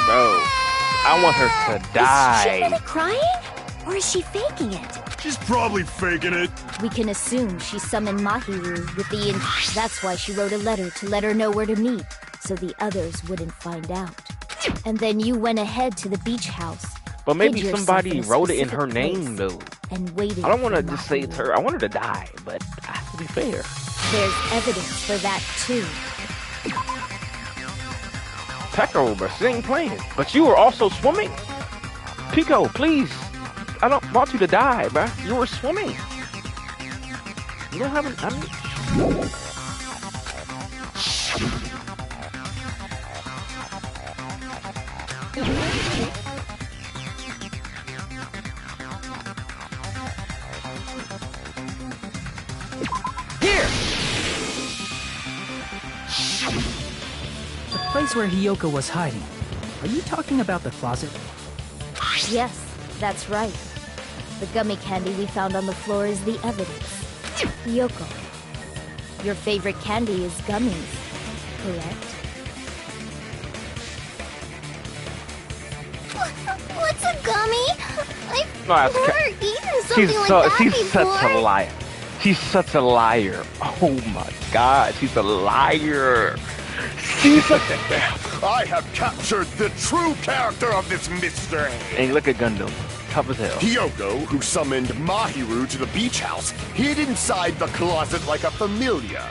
Bro, I want her to Is she die. really crying? Or is she faking it? She's probably faking it. We can assume she summoned Mahiru with the That's why she wrote a letter to let her know where to meet, so the others wouldn't find out. And then you went ahead to the beach house. But maybe hid yourself somebody in a wrote it in specific her name, place, though. And waited I don't want to for just say it's Mahiru. her. I want her to die, but I have to be fair. There's evidence for that too. Pekka, bro, she ain't playing. But you were also swimming. Pico, please. I don't want you to die, bro. You were swimming. You don't have I mean... Here! The place where Hiyoko was hiding. Are you talking about the closet? Yes, that's right. The gummy candy we found on the floor is the evidence. Yoko, your favorite candy is gummies, correct? What's a gummy? No, I've that's never eaten something like that she's before. such a liar. She's such a liar. Oh my God, she's a liar. She's such a... I have captured the true character of this mystery. Hey, look at Gundam. Tough as hell. Hiyoko, who summoned Mahiru to the beach house, hid inside the closet like a familiar.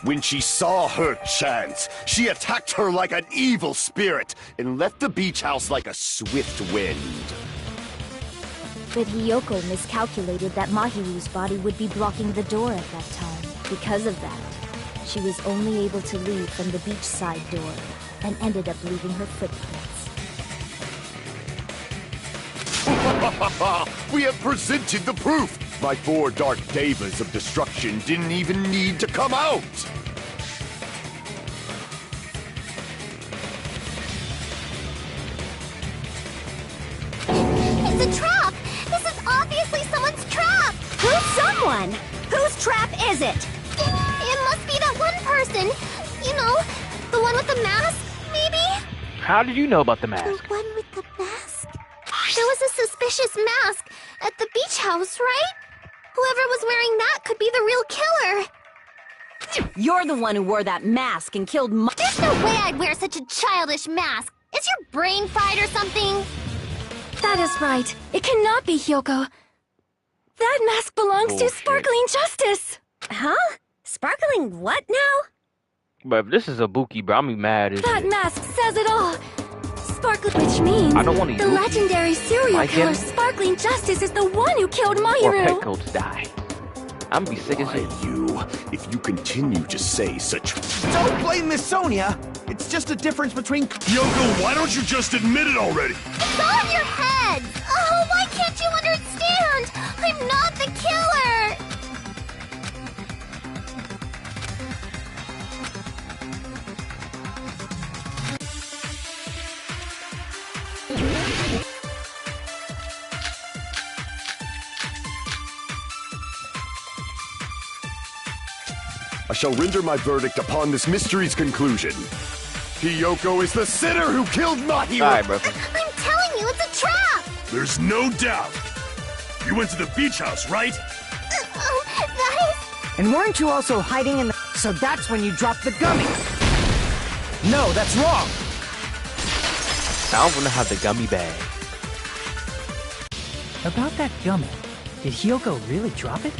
When she saw her chance, she attacked her like an evil spirit and left the beach house like a swift wind. But Hiyoko miscalculated that Mahiru's body would be blocking the door at that time. Because of that, she was only able to leave from the beachside door and ended up leaving her footprints. We have presented the proof! My 4 dark devas of destruction didn't even need to come out! It's a trap! This is obviously someone's trap! Who's someone? Whose trap is it? It must be that one person. You know, the one with the mask, maybe? How did you know about the The mask? one with the mask? There was a suspicious mask at the beach house, right? Whoever was wearing that could be the real killer. You're the one who wore that mask and killed There's no way I'd wear such a childish mask. Is your brain fried or something? That is right. It cannot be Hyoko. That mask belongs to Bullshit. Sparkling Justice. Huh? Sparkling what now? But if this is a Buki, bro, I'm mad as That shit. mask says it all. Sparkling, which means I don't want to the use legendary serial Like killer him? Sparkling Justice is the one who killed Or Mahiru. Petcoats die. I'm gonna be sick as shit. If you continue to say such... Don't blame Miss Sonia. It's just a difference between... Yoko, why don't you just admit it already? It's all in your head. Oh, why can't you understand? I'm not the killer. I shall render my verdict upon this mystery's conclusion. Hiyoko is the sinner who killed Mahiru! Alright, bro. I'm telling you, it's a trap. There's no doubt. You went to the beach house, right? Oh, that And weren't you also hiding in the... So that's when you dropped the gummy. No, that's wrong. I don't want to have the gummy bag. About that gummy, did Hyoko really drop it?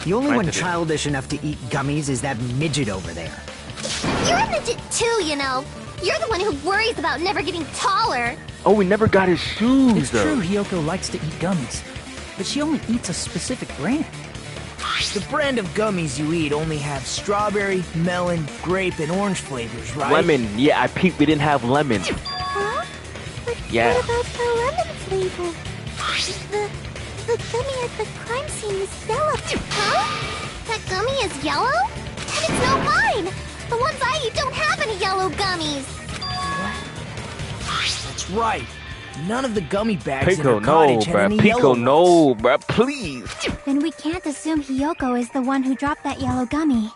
The only Right one to the- childish enough to eat gummies is that midget over there. is... You're a midget too, you know. You're the one who worries about never getting taller. Oh, we never got his shoes, It's though. true Hyoko likes to eat gummies, but she only eats a specific brand. The brand of gummies you eat only have strawberry, melon, grape, and orange flavors, right? Lemon. Yeah, I peeped. We didn't have lemon. Huh? But Yeah. what about the lemon flavor? The gummy at the crime scene is yellow. Huh? That gummy is yellow? And it's not mine! The ones I eat don't have any yellow gummies! That's right. None of the gummy bags in Pico, her no, cottage had bruh. any Pico, yellow no, bruh. Please. Then we can't assume Hiyoko is the one who dropped that yellow gummy.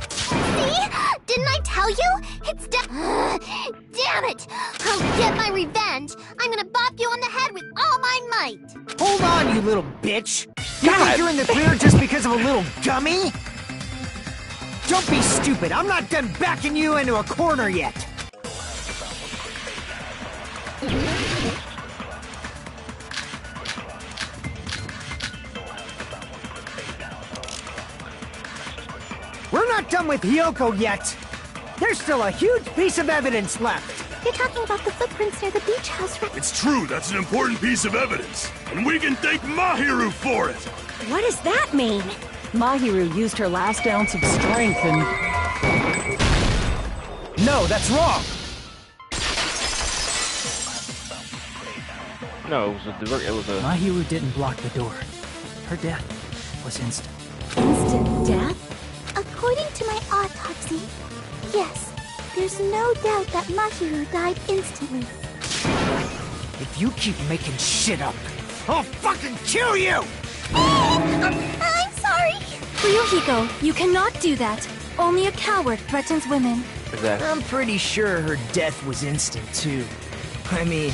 See? Didn't I tell you? It's damn it! I'll get my revenge! I'm gonna bop you on the head with all my might! Hold on, you little bitch! You God. think you're in the clear just because of a little gummy? Don't be stupid. I'm not done backing you into a corner yet. We're not done with Hyoko yet. There's still a huge piece of evidence left. You're talking about the footprints near the beach house, right? It's true, that's an important piece of evidence. And we can thank Mahiru for it! What does that mean? Mahiru used her last ounce of strength and... No, that's wrong. No, it was a. Mahiru didn't block the door. Her death was instant. Instant death? According to my autopsy, yes, there's no doubt that Mahiru died instantly. If you keep making shit up, I'll fucking kill you! I'm sorry. Ryuhiko, you cannot do that. Only a coward threatens women. Exactly. I'm pretty sure her death was instant, too. I mean,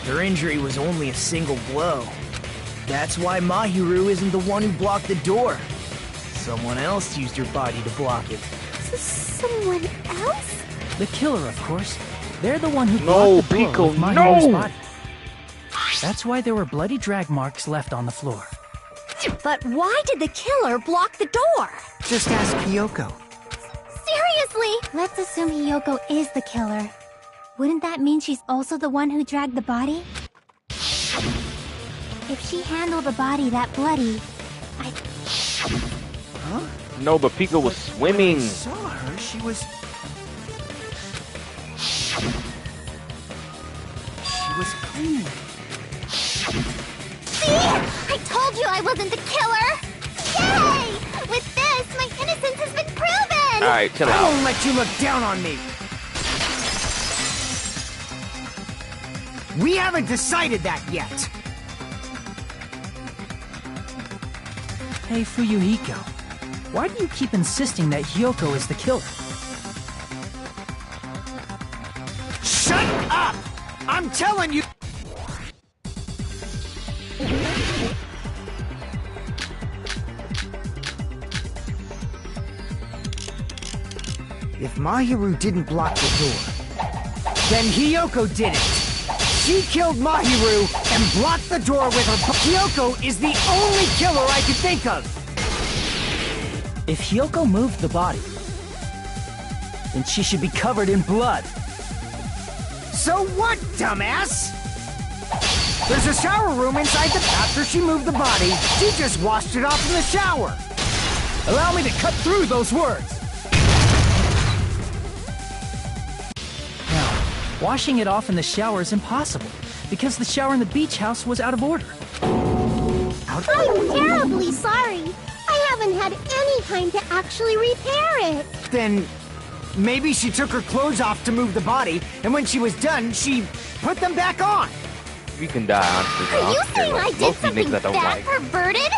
her injury was only a single blow. That's why Mahiru isn't the one who blocked the door. Someone else used her body to block it. Someone else? The killer, of course. They're the one who No, blocked the door Pico, with Mahiru's no! body. That's why there were bloody drag marks left on the floor. But why did the killer block the door? Just ask Kyoko. Seriously? Let's assume Hiyoko is the killer. Wouldn't that mean she's also the one who dragged the body? If she handled a body that bloody, Huh? No, but Pico was swimming. I saw her, she was clean. See? I told you I wasn't the killer! Yay! With this, my innocence has been proven! Alright, chill I out. won't let you look down on me. We haven't decided that yet. Hey, Fuyuhiko. Why do you keep insisting that Hyoko is the killer? Shut up! I'm telling you... If Mahiru didn't block the door, then Hiyoko did it. She killed Mahiru and blocked the door with her. Hiyoko is the only killer I can think of. If Hiyoko moved the body, then she should be covered in blood. So what, dumbass? There's a shower room inside the... After she moved the body, she just washed it off in the shower. Allow me to cut through those words. Now, washing it off in the shower is impossible, because the shower in the beach house was out of order. I'm terribly sorry. I haven't had any time to actually repair it. Then maybe she took her clothes off to move the body, and when she was done, she put them back on. You can die, honestly. Are you saying I did something that perverted?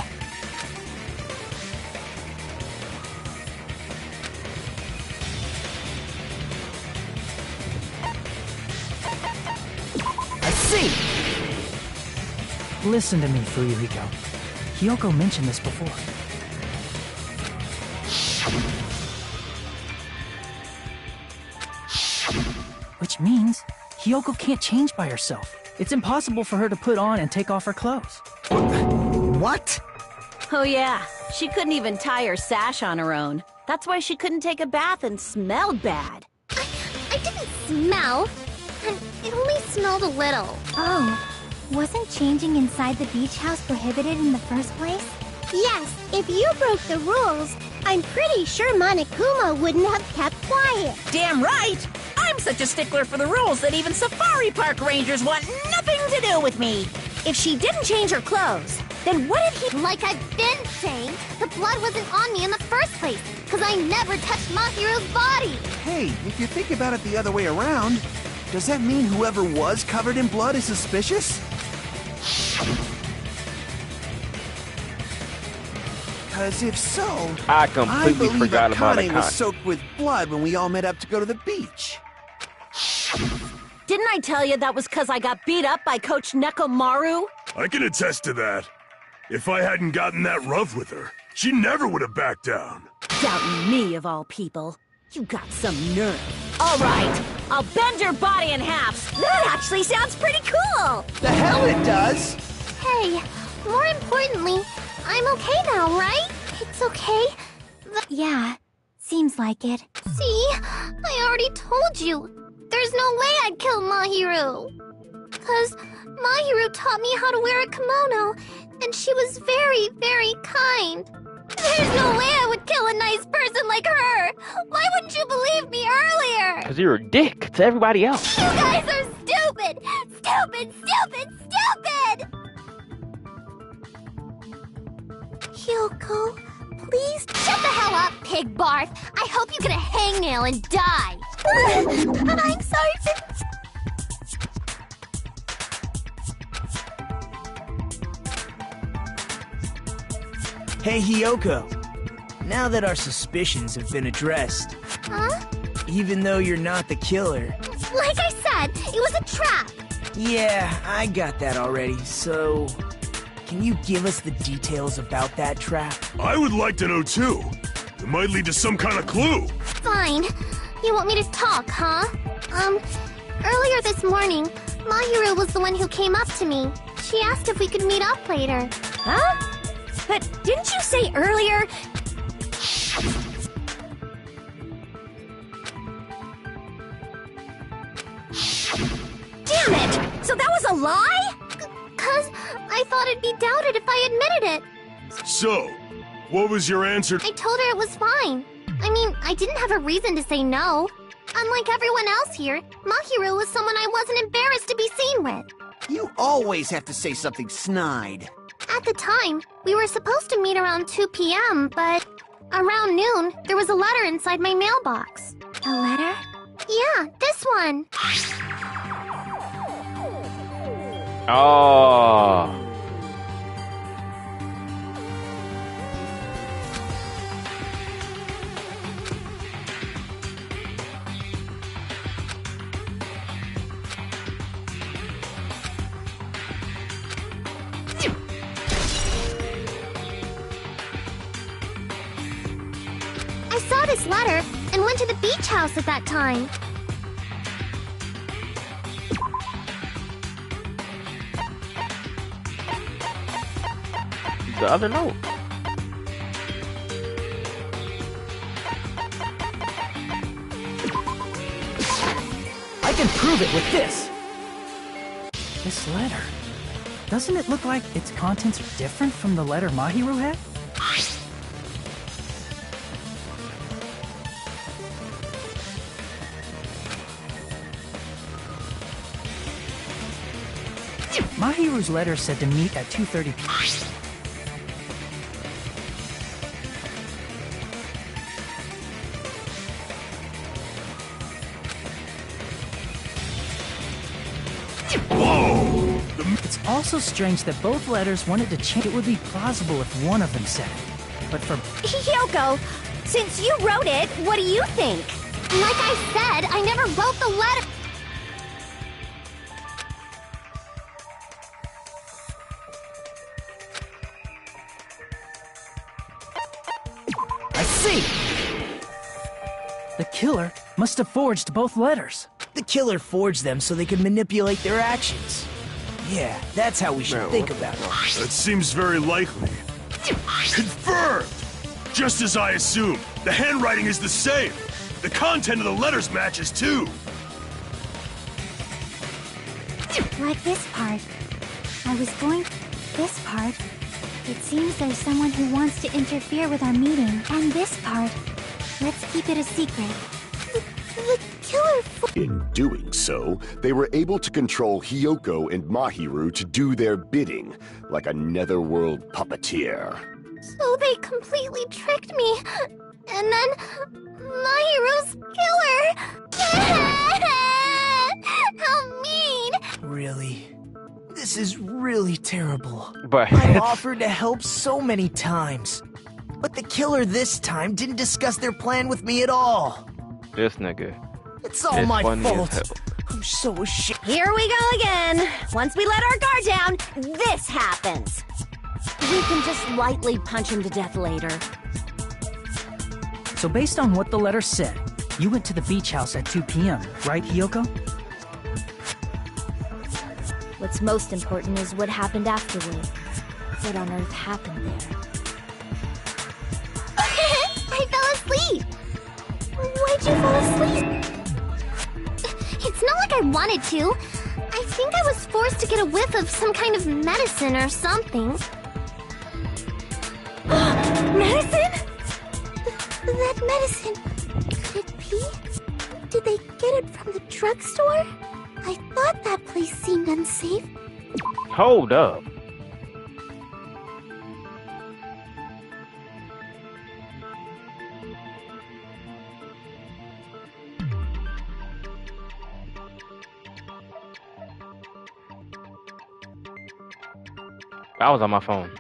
I see. Listen to me, Fuyuhiko. Hiyoko mentioned this before. Which means Hiyoko can't change by herself. It's impossible for her to put on and take off her clothes. What? Oh yeah, she couldn't even tie her sash on her own. That's why she couldn't take a bath and smelled bad. I didn't smell. It only smelled a little. Oh, wasn't changing inside the beach house prohibited in the first place? Yes, if you broke the rules, I'm pretty sure Monokuma wouldn't have kept quiet. Damn right! I'm such a stickler for the rules that even safari park rangers want nothing to do with me. If she didn't change her clothes, then what did he... Like I've been saying, the blood wasn't on me in the first place, because I never touched Mahiru's body. Hey, if you think about it the other way around, does that mean whoever was covered in blood is suspicious? Because if so, I completely believe forgot about Akane was Akane. soaked with blood when we all met up to go to the beach. Didn't I tell you that was because I got beat up by Coach Nekomaru? I can attest to that. If I hadn't gotten that rough with her, she never would have backed down. Doubting me, of all people. You got some nerve. All right, I'll bend your body in half. That actually sounds pretty cool. The hell it does! Hey, more importantly, I'm okay now, right? It's okay. Yeah, seems like it. See? I already told you. There's no way I'd kill Mahiru. 'Cause Mahiru taught me how to wear a kimono, and she was very, very kind. There's no way I would kill a nice person like her. Why wouldn't you believe me earlier? Because you're a dick to everybody else. You guys are stupid! Stupid, stupid, stupid! Hyoko, please shut the hell up, pig barf. I hope you get a hangnail and die. I'm sorry for... Hey, Hiyoko. Now that our suspicions have been addressed, Huh? even though you're not the killer... Like I said, it was a trap. Yeah, I got that already, so... Can you give us the details about that trap? I would like to know too. It might lead to some kind of clue. Fine. You want me to talk, huh? Earlier this morning, Mahiru was the one who came up to me. She asked if we could meet up later. Huh? But didn't you say earlier... Damn it! So that was a lie? 'Cause I thought it'd be doubted if I admitted it. So, what was your answer? I told her it was fine. I mean, I didn't have a reason to say no. Unlike everyone else here, Mahiru was someone I wasn't embarrassed to be seen with. You always have to say something snide. At the time, we were supposed to meet around 2 p.m., but around noon, there was a letter inside my mailbox. A letter? Yeah, this one. Oh. I saw this letter, and and went to the beach house at that time. The other note. I can prove it with this. This letter. Doesn't it look like its contents are different from the letter Mahiru had? Mahiru's letter said to meet at 2:30 p.m. It's also strange that both letters wanted to change. It would be plausible if one of them said it. But for Hyoko, since you wrote it, what do you think? Like I said, I never wrote the letter. I see! The killer must have forged both letters. The killer forged them so they could manipulate their actions. Yeah, that's how we should think about it. That seems very likely. Confirmed! Just as I assumed, the handwriting is the same. The content of the letters matches too. Like this part. I was going... This part. It seems there's someone who wants to interfere with our meeting. And this part. Let's keep it a secret. The killer... In doing so, they were able to control Hyoko and Mahiru to do their bidding, like a netherworld puppeteer. So they completely tricked me. And then... Mahiru's killer! How mean! Really? This is really terrible. But I offered to help so many times. But the killer this time didn't discuss their plan with me at all. This nigga. It's all my funny as fault. hell. I'm so ashamed. Here we go again. Once we let our guard down, this happens. We can just lightly punch him to death later. So based on what the letter said, you went to the beach house at 2 p.m., right, Hyoko? What's most important is what happened afterward. What on earth happened there? I fell asleep. Why'd you fall asleep? It's not like I wanted to. I think I was forced to get a whiff of some kind of medicine or something. Medicine? That medicine. Could it be? Did they get it from the drugstore? I thought that place seemed unsafe. Hold up. I was on my phone.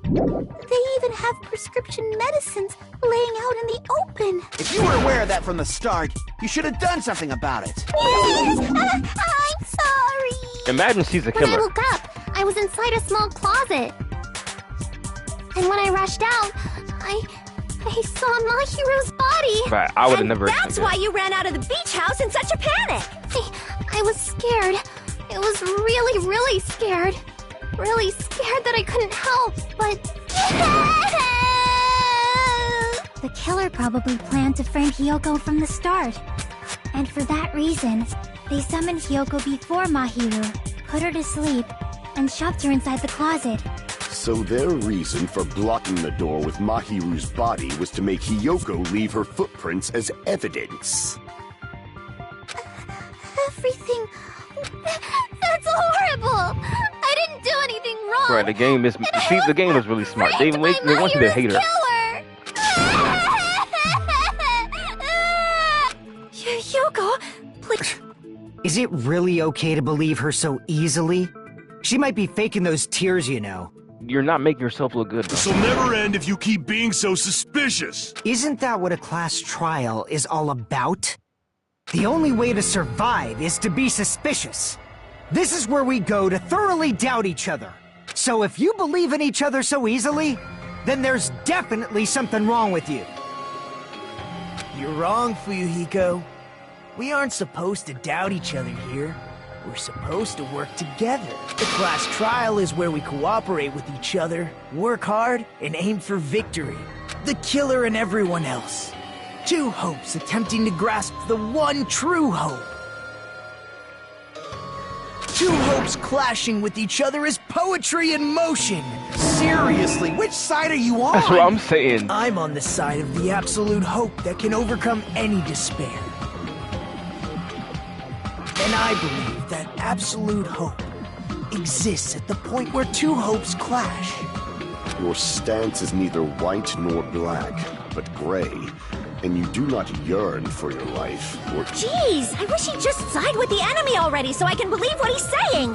They even have prescription medicines laying out in the open. If you were aware of that from the start, you should have done something about it. I'm sorry. Imagine she's a When I killer. woke up, I was inside a small closet. And when I rushed out, I saw Mahiru's body. Right, I would have never. That's why you ran out of the beach house in such a panic. I was scared. I was really, really scared. Really scared that I couldn't help, but... The killer probably planned to frame Hyoko from the start. And for that reason, they summoned Hyoko before Mahiru, put her to sleep, and shoved her inside the closet. So their reason for blocking the door with Mahiru's body was to make Hyoko leave her footprints as evidence. Everything... That's horrible! I didn't do anything wrong! Right, the game is. See, the game is really smart. They want you to hate her. Hyoko, please. Is it really okay to believe her so easily? She might be faking those tears, you know. you're not making yourself look good, bro. This'll never end if you keep being so suspicious. Isn't that what a class trial is all about? The only way to survive is to be suspicious. This is where we go to thoroughly doubt each other. So if you believe in each other so easily, then there's definitely something wrong with you. You're wrong, Fuyuhiko. We aren't supposed to doubt each other here. We're supposed to work together. The class trial is where we cooperate with each other, work hard, and aim for victory. The killer and everyone else. Two hopes attempting to grasp the one true hope. Two hopes clashing with each other is poetry in motion. Seriously, which side are you on? That's what I'm saying. I'm on the side of the absolute hope that can overcome any despair. And I believe that absolute hope exists at the point where two hopes clash. Your stance is neither white nor black, but gray, and you do not yearn for your life or... Jeez, I wish he'd just side with the enemy already so I can believe what he's saying!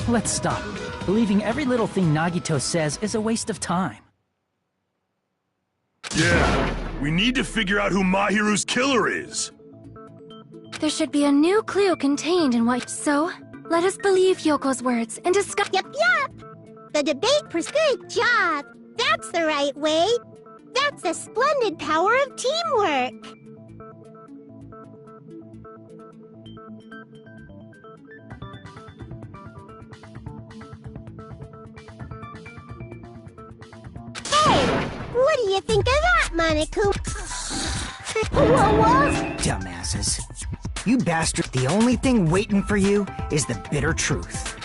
Let's stop. Believing every little thing Nagito says is a waste of time. Yeah, we need to figure out who Mahiru's killer is. There should be a new clue contained in what... So, let us believe Yoko's words and discuss... Yep. The debate good job. That's the right way. That's the splendid power of teamwork. What do you think of that, Monaco? Whoa. Dumbasses. You bastard. The only thing waiting for you is the bitter truth.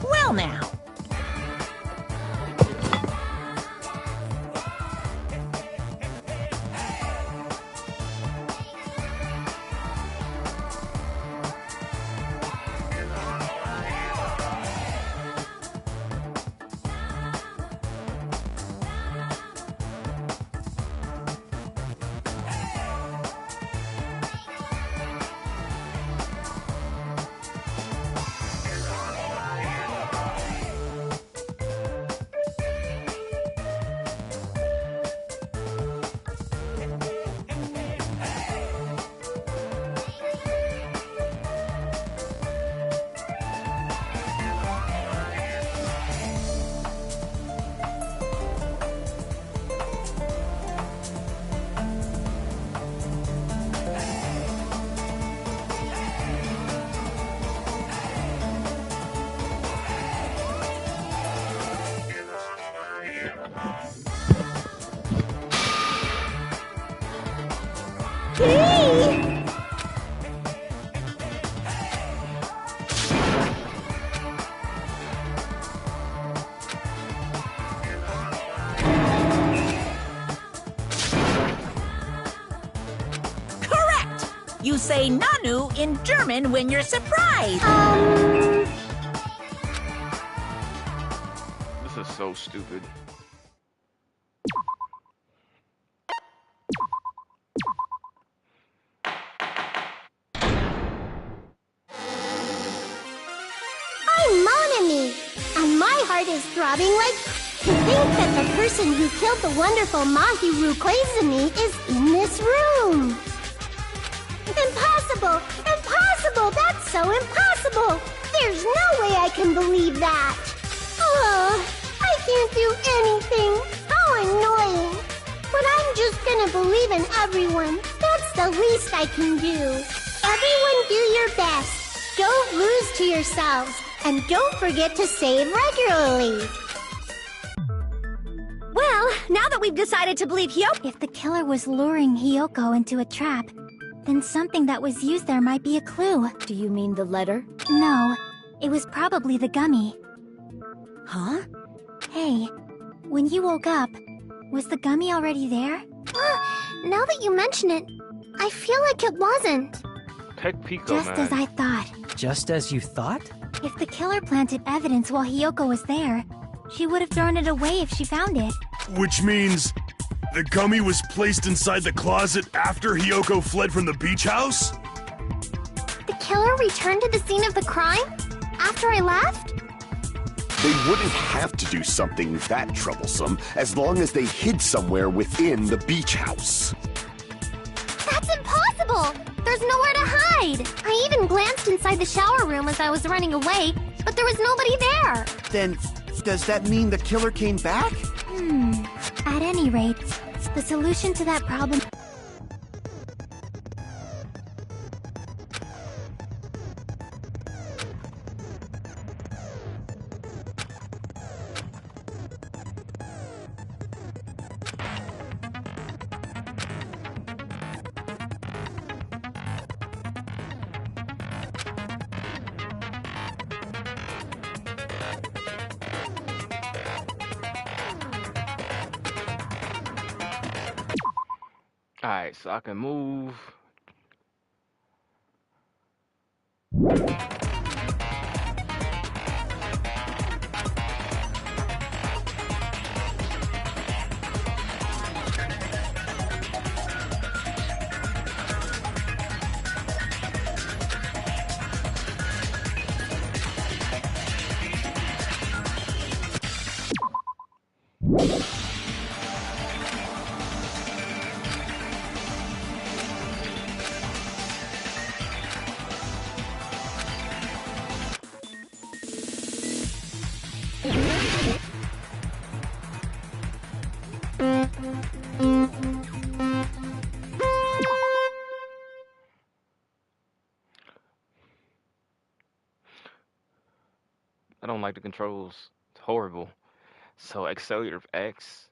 Well now. You say Nanu in German when you're surprised. This is so stupid. I'm Monami, and my heart is throbbing like... To think that the person who killed the wonderful Mahiru Koizumi is in this room. Impossible! Impossible! That's so impossible! There's no way I can believe that! Oh, I can't do anything! How annoying! But I'm just gonna believe in everyone. That's the least I can do. Everyone do your best. Don't lose to yourselves. And don't forget to save regularly. Well, now that we've decided to believe Hyoko... If the killer was luring Hyoko into a trap, then something that was used there might be a clue. Do you mean the letter? No, it was probably the gummy. Huh? Hey, when you woke up, Was the gummy already there? Now that you mention it, I feel like it wasn't. Heck, Pico, Just man. as I thought. Just as you thought? If the killer planted evidence while Hiyoko was there, she would have thrown it away if she found it. Which means the gummy was placed inside the closet after Hiyoko fled from the beach house? The killer returned to the scene of the crime? After I left? They wouldn't have to do something that troublesome as long as they hid somewhere within the beach house. That's impossible! There's nowhere to hide! I even glanced inside the shower room as I was running away, but there was nobody there! Then, does that mean the killer came back? At any rate, the solution to that problem... Alright, so I can move. I don't like the controls. It's horrible. So accelerator X.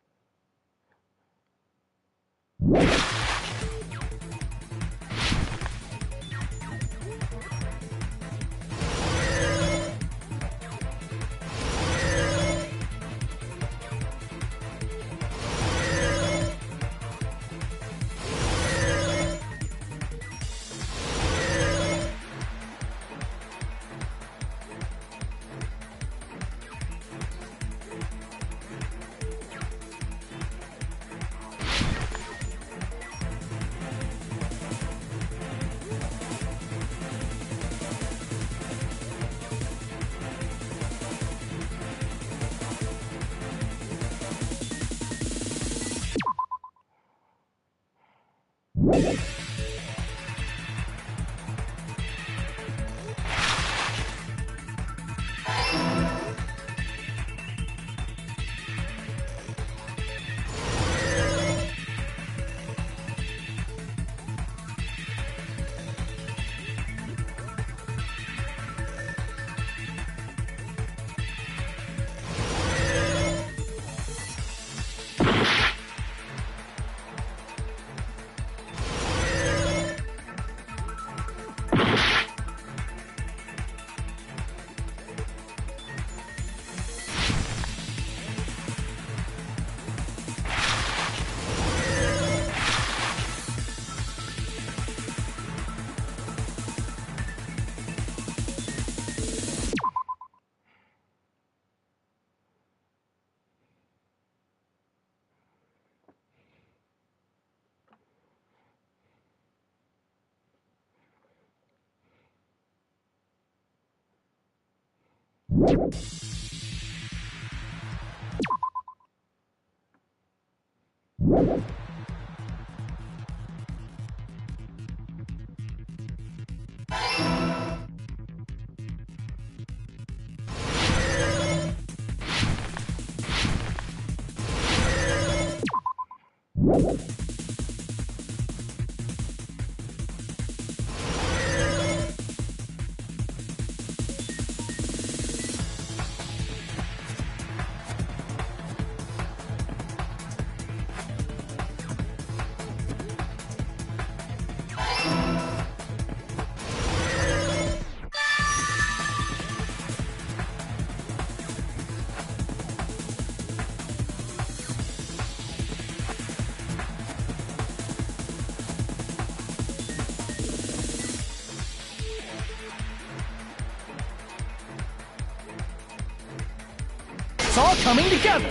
all coming together.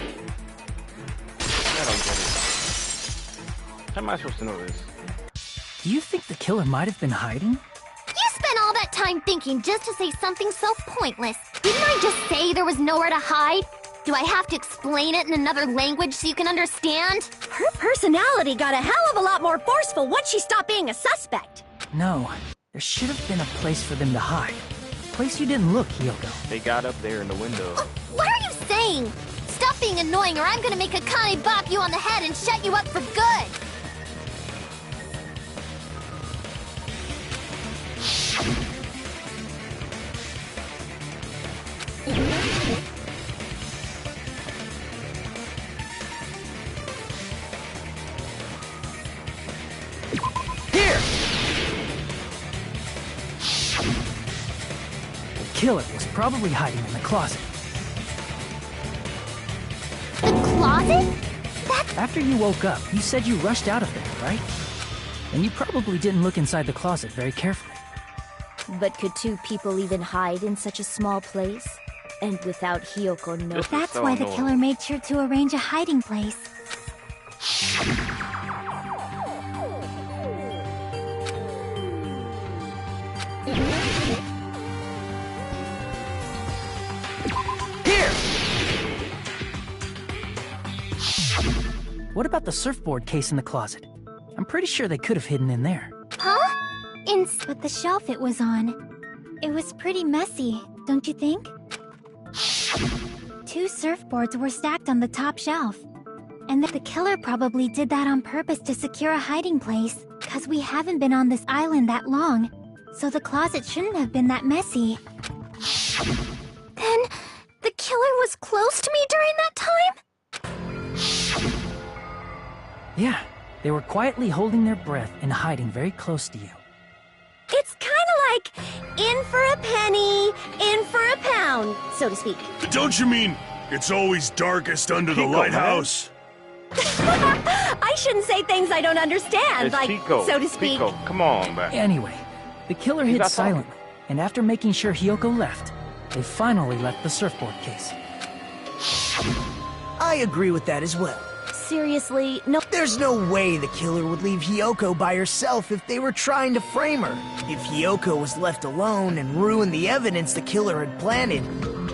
I don't get it. How am I supposed to know this? Do you think the killer might have been hiding? You spent all that time thinking just to say something so pointless. Didn't I just say there was nowhere to hide? Do I have to explain it in another language so you can understand? Her personality got a hell of a lot more forceful once she stopped being a suspect. No, there should have been a place for them to hide. A place you didn't look, Hiyoko. They got up there in the window. What are you saying? Stop being annoying or I'm gonna make Akane bop you on the head and shut you up for good! Here! The killer was probably hiding in the closet. The closet? After you woke up, you said you rushed out of there, right? And you probably didn't look inside the closet very carefully. But could two people even hide in such a small place? And without Hiyoko knowing? That's why the killer made sure to arrange a hiding place. Here! What about the surfboard case in the closet? I'm pretty sure they could have hidden in there. Huh? But the shelf it was on. It was pretty messy, don't you think? Two surfboards were stacked on the top shelf. And the killer probably did that on purpose to secure a hiding place. 'Cause we haven't been on this island that long. So the closet shouldn't have been that messy. Then, the killer was close to me during that time? Yeah, they were quietly holding their breath and hiding very close to you. It's kind of like in for a penny, in for a pound, so to speak. Don't you mean it's always darkest under the lighthouse? I shouldn't say things I don't understand, It's like, Pico. so to speak. Pico, come on, man. Anyway, the killer He's hid not talking. silently, and after making sure Hiyoko left, they finally left the surfboard case. I agree with that as well. Seriously, no. There's no way the killer would leave Hiyoko by herself if they were trying to frame her. If Hiyoko was left alone and ruined the evidence the killer had planted,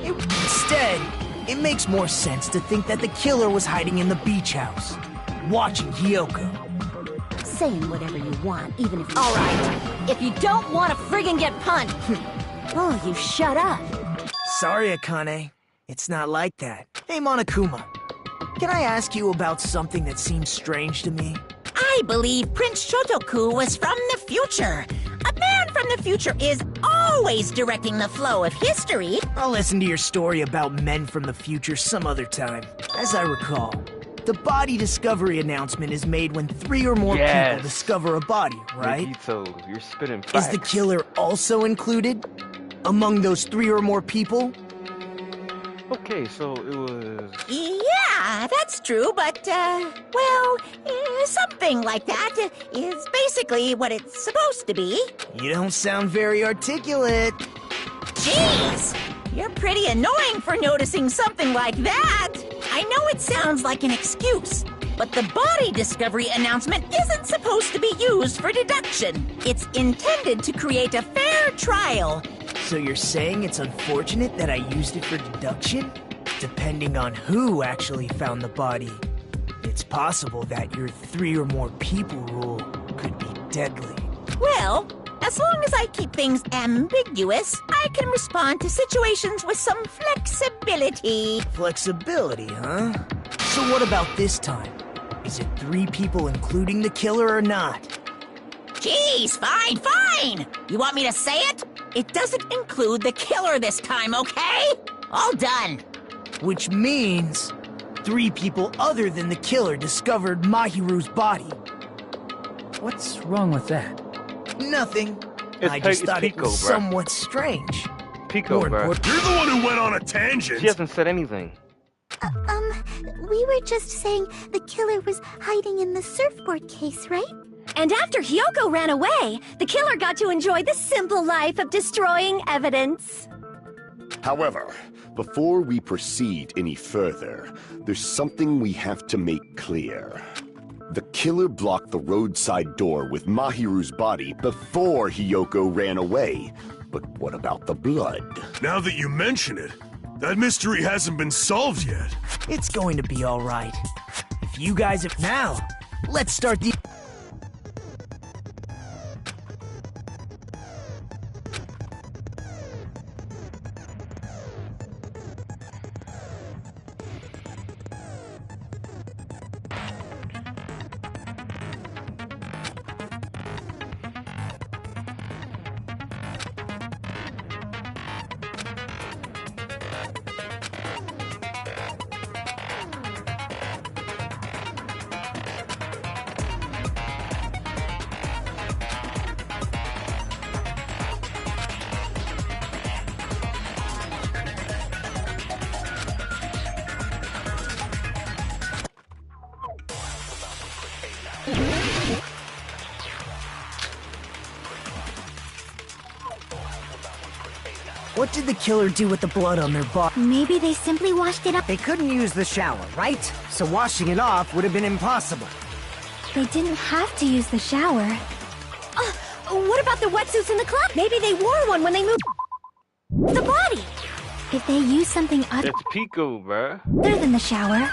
instead, it makes more sense to think that the killer was hiding in the beach house, watching Hiyoko. Saying whatever you want, even if you... All right, if you don't want to friggin' get punched, oh, you shut up. Sorry, Akane. It's not like that. Hey, Monokuma. Can I ask you about something that seems strange to me? I believe Prince Shotoku was from the future. A man from the future is always directing the flow of history. I'll listen to your story about men from the future some other time. As I recall, the body discovery announcement is made when 3 or more people discover a body, right? Rikito, you're spitting Is facts. the killer also included among those 3 or more people? Okay, so it was... Yeah, that's true, but, something like that is basically what it's supposed to be. You don't sound very articulate. Jeez! You're pretty annoying for noticing something like that. I know it sounds like an excuse, but the body discovery announcement isn't supposed to be used for deduction. It's intended to create a fair trial. So you're saying it's unfortunate that I used it for deduction? Depending on who actually found the body, it's possible that your 3 or more people rule could be deadly. Well, as long as I keep things ambiguous, I can respond to situations with some flexibility. Flexibility, huh? So what about this time? Is it 3 people including the killer or not? Jeez, fine. You want me to say it? It doesn't include the killer this time, okay? All done. Which means 3 people other than the killer discovered Mahiru's body. What's wrong with that? Nothing. I just thought it was somewhat strange. Pico, bro. You're the one who went on a tangent. She hasn't said anything. We were just saying the killer was hiding in the surfboard case, right? And after Hiyoko ran away, the killer got to enjoy the simple life of destroying evidence. However, Before we proceed any further, there's something we have to make clear. The killer blocked the roadside door with Mahiru's body before Hiyoko ran away. But what about the blood? Now that you mention it, that mystery hasn't been solved yet. It's going to be all right. If you guys have... Now, let's start the... What did the killer do with the blood on their body? Maybe they simply washed it up. They couldn't use the shower, right? So washing it off would have been impossible. They didn't have to use the shower. What about the wetsuits in the club? Maybe they wore one when they moved the body. If they used something other It's Pico, bruh. than the shower,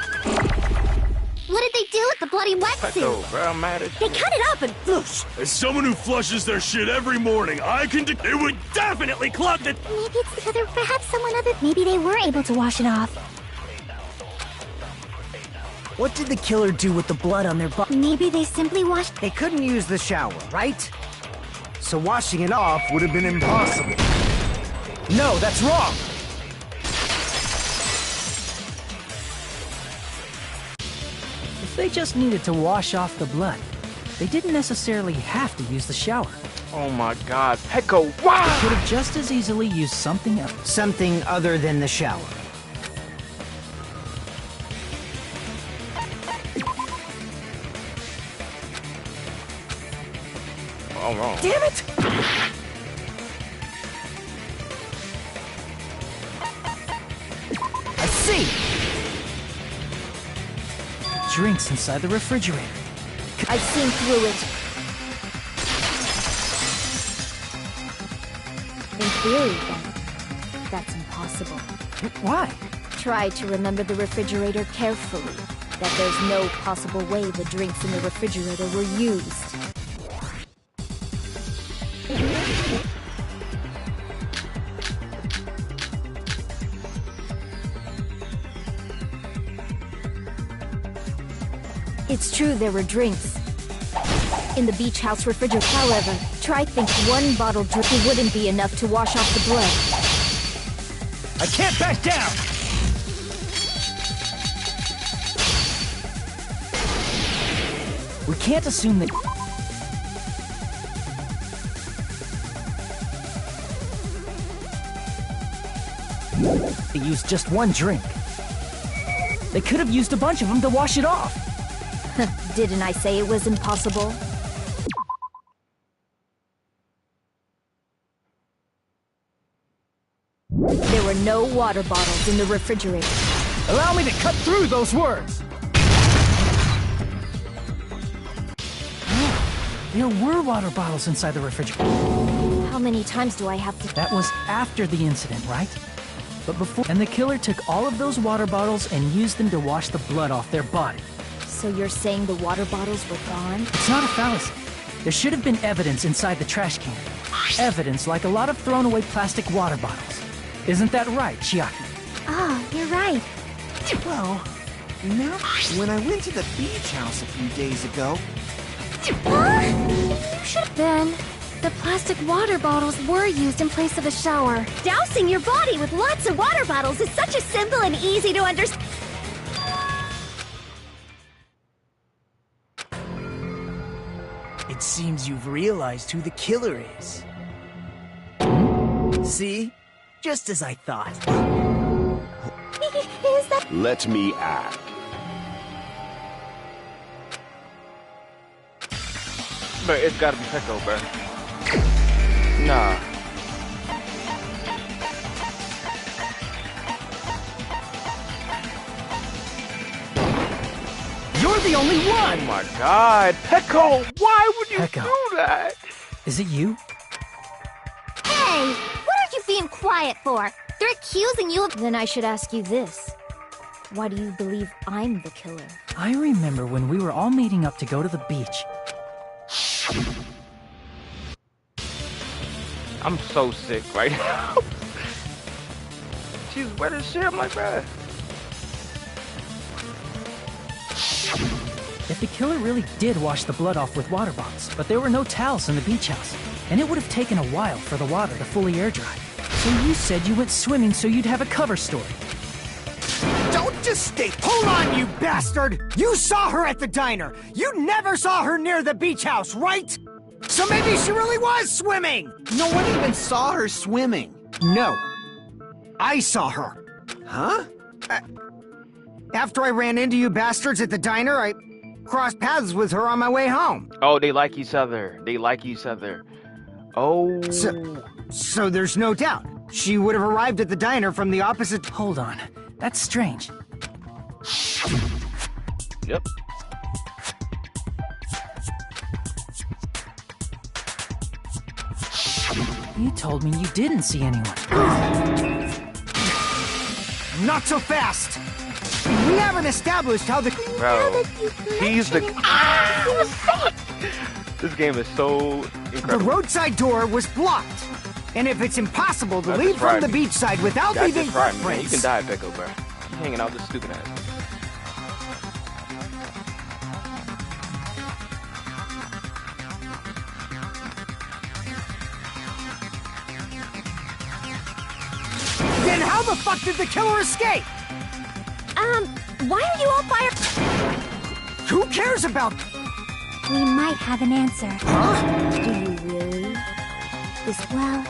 What did they do with the bloody wetsuit? Pico, bruh, I'm mad at They you. cut it up and whoosh. As someone who flushes their shit every morning, I can it would definitely clog the... maybe it's because or perhaps someone other. Maybe they were able to wash it off. What did the killer do with the blood on their body? Maybe they simply washed. They couldn't use the shower, right? So washing it off would have been impossible. No, that's wrong! If they just needed to wash off the blood, they didn't necessarily have to use the shower. Oh my god. Pico, wow! They could have just as easily used something else. Something other than the shower. Oh, wrong. Damn it! I see! Drinks inside the refrigerator. I've seen through it. In theory, then, that's impossible. Why? Try to remember the refrigerator carefully. That there's no possible way the drinks in the refrigerator were used. It's true there were drinks in the beach house refrigerator. However, try think one bottle drink wouldn't be enough to wash off the blood. I can't back down! We can't assume that... They used just one drink. They could have used a bunch of them to wash it off. Didn't I say it was impossible? There were no water bottles in the refrigerator. Allow me to cut through those words! There were water bottles inside the refrigerator. How many times do I have to... That was after the incident, right? But before... And the killer took all of those water bottles and used them to wash the blood off their body. So you're saying the water bottles were gone? It's not a fallacy. There should have been evidence inside the trash can. Evidence like a lot of thrown away plastic water bottles. Isn't that right, Chiaki? Oh, you're right. Well, now, when I went to the beach house a few days ago... You should have been. The plastic water bottles were used in place of a shower. Dousing your body with lots of water bottles is such a simple and easy to understand. It seems you've realized who the killer is. See? Just as I thought. Is that... Let me add. But it's gotta be Pico, bro. Nah. you're the only one! Oh my god, Pecco, why would you Pecco. do that? Is it you? Hey, what are you being quiet for? They're accusing you of... Then I should ask you this. Why do you believe I'm the killer? I remember when we were all meeting up to go to the beach. I'm so sick right now. She's wet as shit. I'm like, bruh. If the killer really did wash the blood off with water bombs, but there were no towels in the beach house, and it would have taken a while for the water to fully air dry. So you said you went swimming so you'd have a cover story. Don't just stay. Hold on, you bastard! You saw her at the diner! You never saw her near the beach house, right? So maybe she really was swimming! No one even saw her swimming. No. I saw her. Huh? After I ran into you bastards at the diner, I crossed paths with her on my way home. Oh, they like each other. They like each other. Oh. So there's no doubt. She would have arrived at the diner from the opposite... Hold on. That's strange. Yep. You told me you didn't see anyone. Not so fast! We haven't established how the... Bro, he's the... This game is so incredible. The roadside door was blocked. And if it's impossible to That's leave from right. the beachside without That's leaving just right, man. You footprints... can die, Pecco, bro. You hanging out with this stupid ass. Then how the fuck did the killer escape? Why are you all fired? Who cares about... We might have an answer. Huh? Do you really? Well,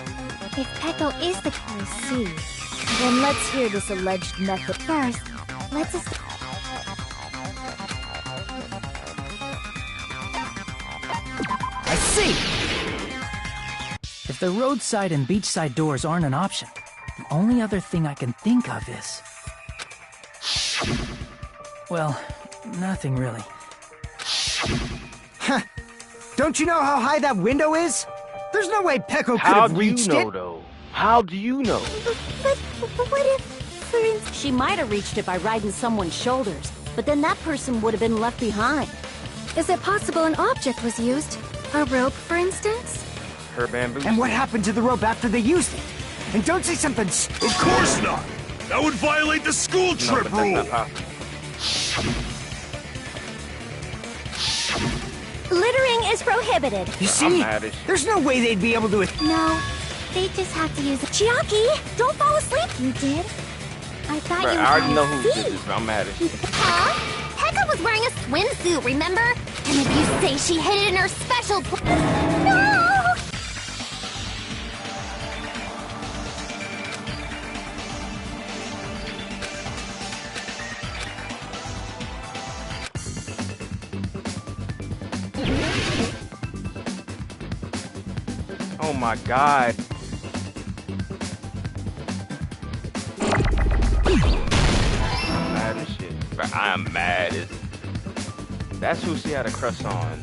if Pecco is the... I see. Then let's hear this alleged method. First, let's... I see! If the roadside and beachside doors aren't an option, the only other thing I can think of is... Well, nothing really. Huh. Don't you know how high that window is? There's no way Pecco could How have do you reached know, it. though? How do you know? But what if, for instance... She might have reached it by riding someone's shoulders, but then that person would have been left behind. Is it possible an object was used? A rope, for instance? Her bamboo. And what happened to the rope after they used it? And don't say something Of course not! That would violate the school No, trip but that's rule! not possible. Littering is prohibited. You I'm see? mad as shit. There's no way they'd be able to... No, they just have to use it. Chiaki, don't fall asleep. You did? I thought Bro, you I already know who see. did this, but I'm mad as shit. Huh? Pecco was wearing a swimsuit, remember? And if you say she hid it in her special... No! Oh my god. I'm mad as shit. Bro, I'm mad as... That's who she had a crush on.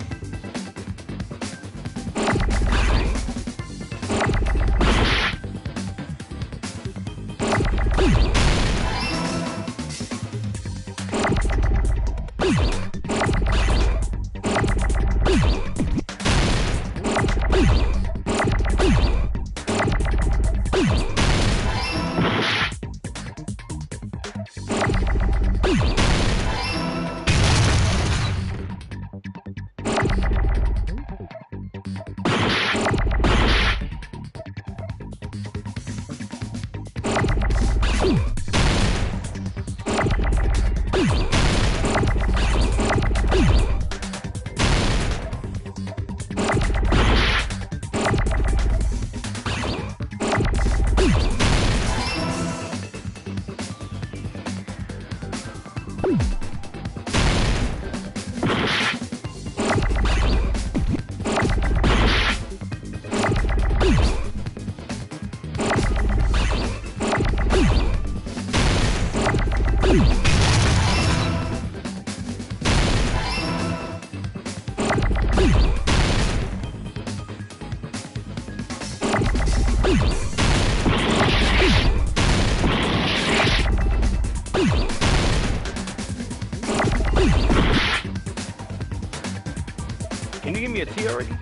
Can you give me a tea already?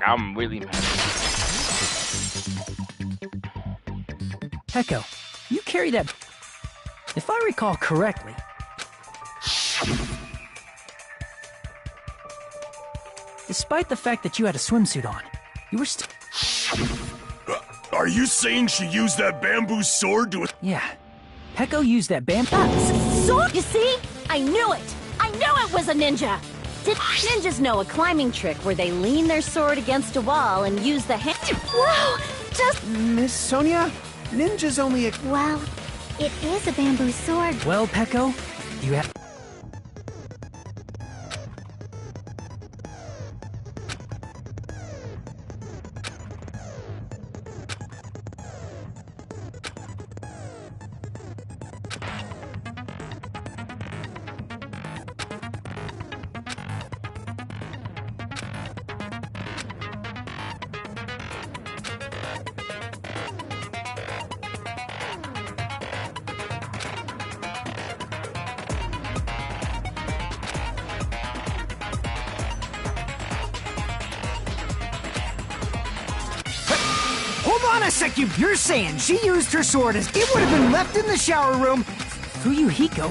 I'm really mad. Echo, you carry that... If I recall correctly... Despite the fact that you had a swimsuit on, you were still... Are you saying she used that bamboo sword to... Yeah. Echo used that bamboo... Sword? You see? I knew it! I knew it was a ninja! Ninjas know a climbing trick where they lean their sword against a wall and use the hand. Whoa! Just... Miss Sonia, ninja's only a... Well, it is a bamboo sword. Well, Pecco, you have... Hold on a sec, you're saying she used her sword as it would have been left in the shower room. Fuyuhiko?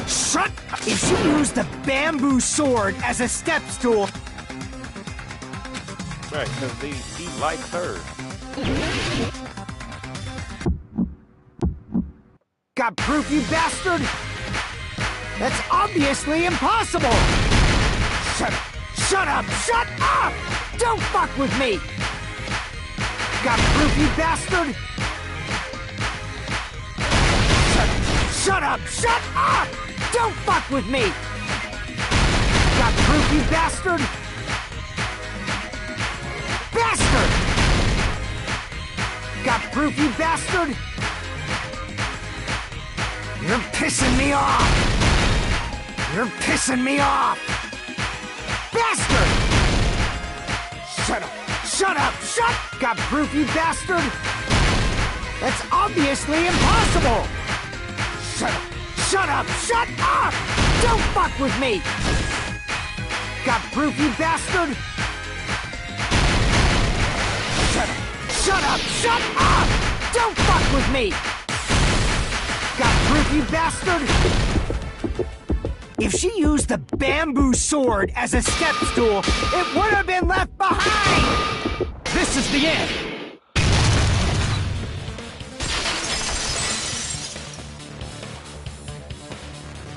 Shut up! If she used the bamboo sword as a step stool... Right, because he likes her. Got proof, you bastard? That's obviously impossible! Shut up! Shut up! Shut up! Don't fuck with me! Got proof, you bastard? Shut up! Shut up! Don't fuck with me! Got proof, you bastard? Bastard! Got proof, you bastard? You're pissing me off! You're pissing me off! Bastard! Shut up! Shut up! Shut! Got proof, you bastard? That's obviously impossible! Shut up! Shut up! Shut up! Don't fuck with me! Got proof, you bastard? Shut up! Shut up! Shut up! Don't fuck with me! Got proof, you bastard? If she used the bamboo sword as a step stool, it would have been left behind! This is the end!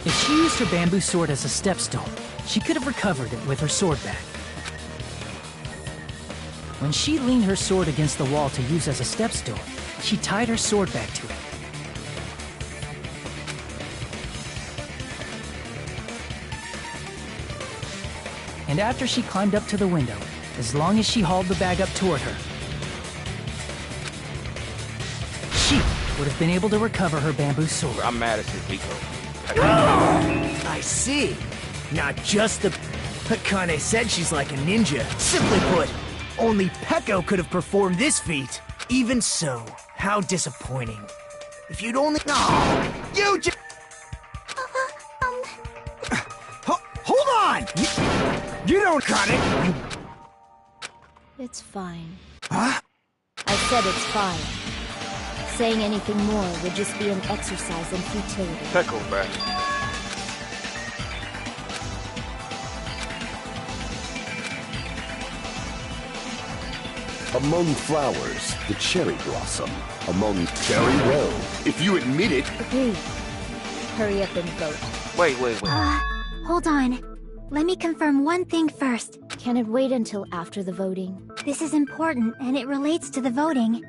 If she used her bamboo sword as a step stool, she could have recovered it with her sword back. When she leaned her sword against the wall to use as a step stool, she tied her sword back to it. And after she climbed up to the window, as long as she hauled the bag up toward her, she would have been able to recover her bamboo sword. I'm mad at Fuyuhiko. I see. Not just the... Akane said she's like a ninja. Simply put, only Peko could have performed this feat. Even so, how disappointing. If you'd only... Oh, you just... Hold on! You don't cut it! It's fine. Huh? I said it's fine. Saying anything more would just be an exercise in futility. Peko back. Among flowers, the cherry blossom. Among very well. If you admit it. Agreed. Hurry up and vote. Wait. Hold on. Let me confirm one thing first. Can it wait until after the voting? This is important, and it relates to the voting.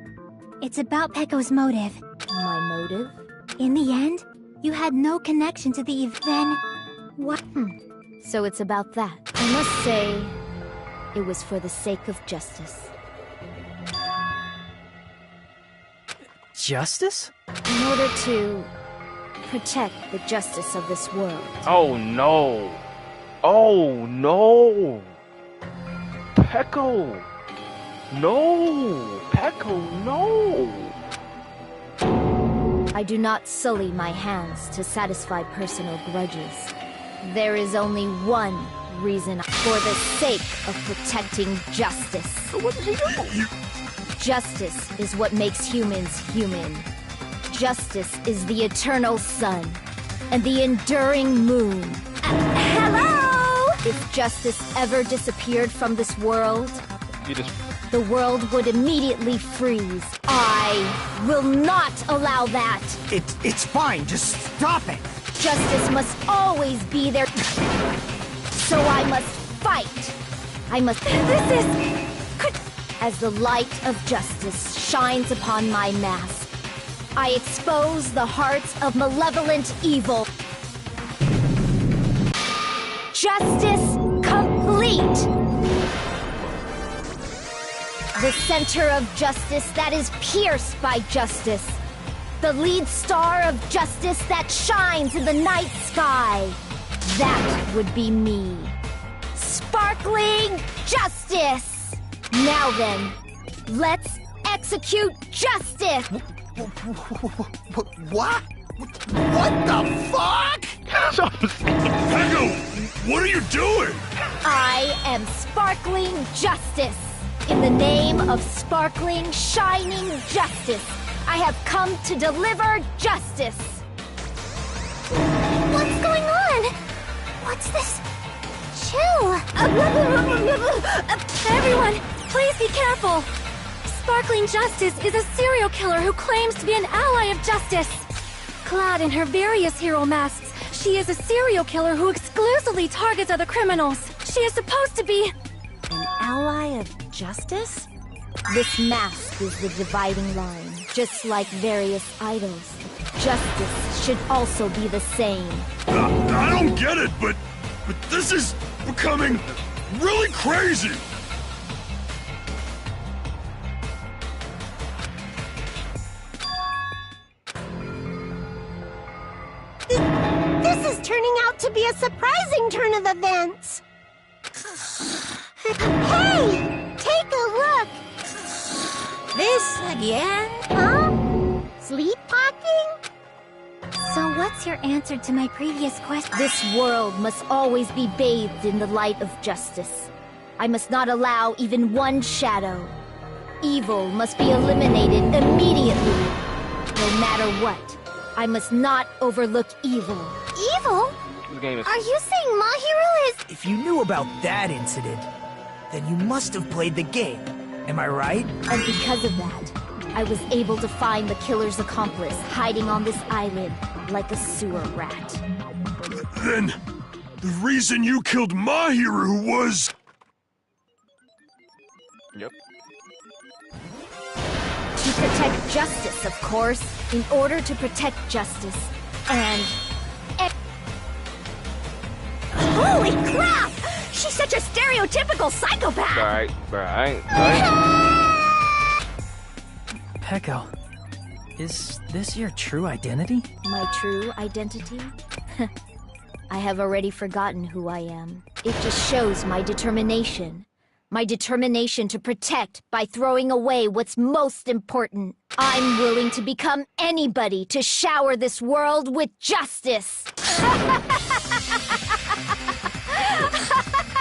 It's about Peko's motive. My motive? In the end, you had no connection to the then... What? So it's about that. I must say, it was for the sake of justice. Justice? In order to protect the justice of this world. Oh no. Oh no. Peko. No. Peko, no. I do not sully my hands to satisfy personal grudges. There is only one reason: for the sake of protecting justice. What did he do? Justice is what makes humans human. Justice is the eternal sun and the enduring moon. Hello! If justice ever disappeared from this world, the world would immediately freeze. I will not allow that. It's fine, just stop it. Justice must always be there. So I must fight. I must... This is... As the light of justice shines upon my mask, I expose the hearts of malevolent evil. Justice complete! The center of justice that is pierced by justice. The lead star of justice that shines in the night sky. That would be me. Sparkling justice! Now then, let's execute justice! What? What the fuck? Peko, what are you doing? I am sparkling justice. In the name of sparkling, shining justice, I have come to deliver justice. What's going on? What's this? Chill. Everyone, please be careful. Sparkling Justice is a serial killer who claims to be an ally of justice. Clad in her various hero masks, she is a serial killer who exclusively targets other criminals. She is supposed to be... An ally of justice? This mask is the dividing line, just like various idols. Justice should also be the same. I don't get it, but this is becoming really crazy. This is turning out to be a surprising turn of events. Hey! Take a look! This again? Huh? Sleepwalking? So what's your answer to my previous question? This world must always be bathed in the light of justice. I must not allow even one shadow. Evil must be eliminated immediately. No matter what, I must not overlook evil. Evil? This game is... Are you saying Mahiro is... If you knew about that incident, then you must have played the game. Am I right? And because of that, I was able to find the killer's accomplice hiding on this island like a sewer rat. Then, the reason you killed Mahiru was... Yep. To protect justice, of course. In order to protect justice. And... Holy crap! She's such a stereotypical psychopath! Right. Peko, is this your true identity? My true identity? I have already forgotten who I am. It just shows my determination. My determination to protect by throwing away what's most important. I'm willing to become anybody to shower this world with justice.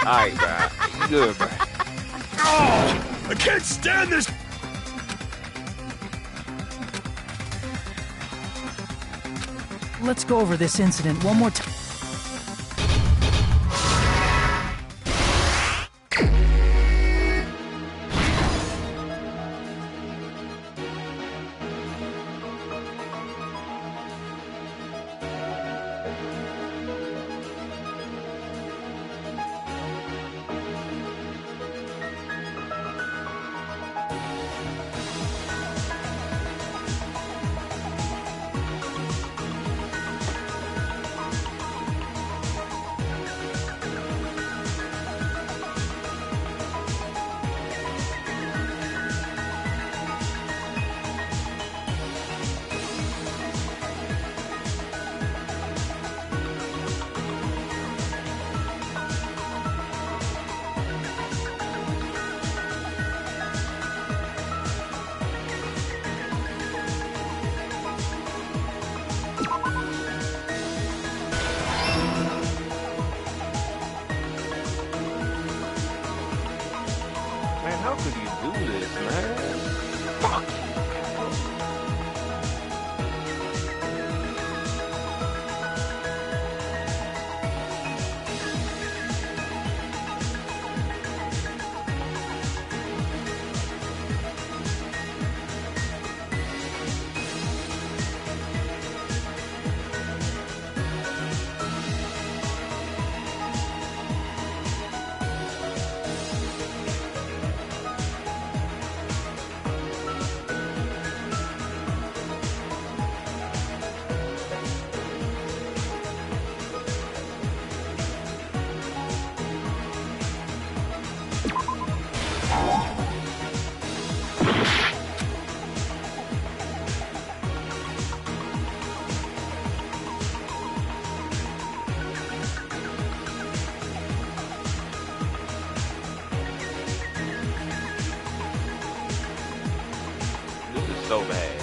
Alright, bro. You good, bro. Oh, I can't stand this! Let's go over this incident one more time. Man, how could you do this, man? Fuck. This is so bad.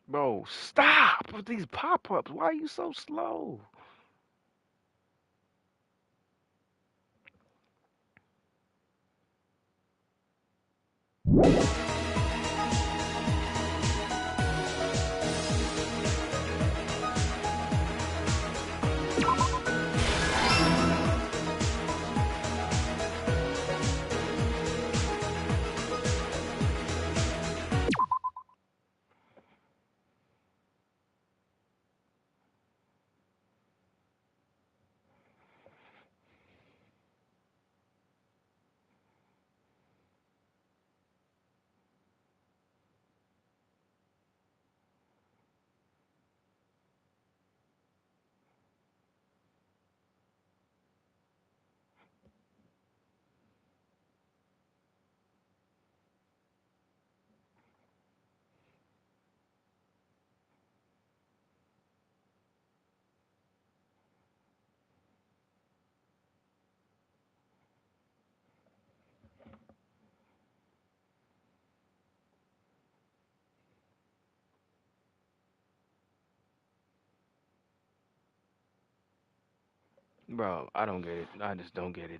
Bro, stop with these pop-ups. Why are you so slow? Bro, I don't get it. I just don't get it.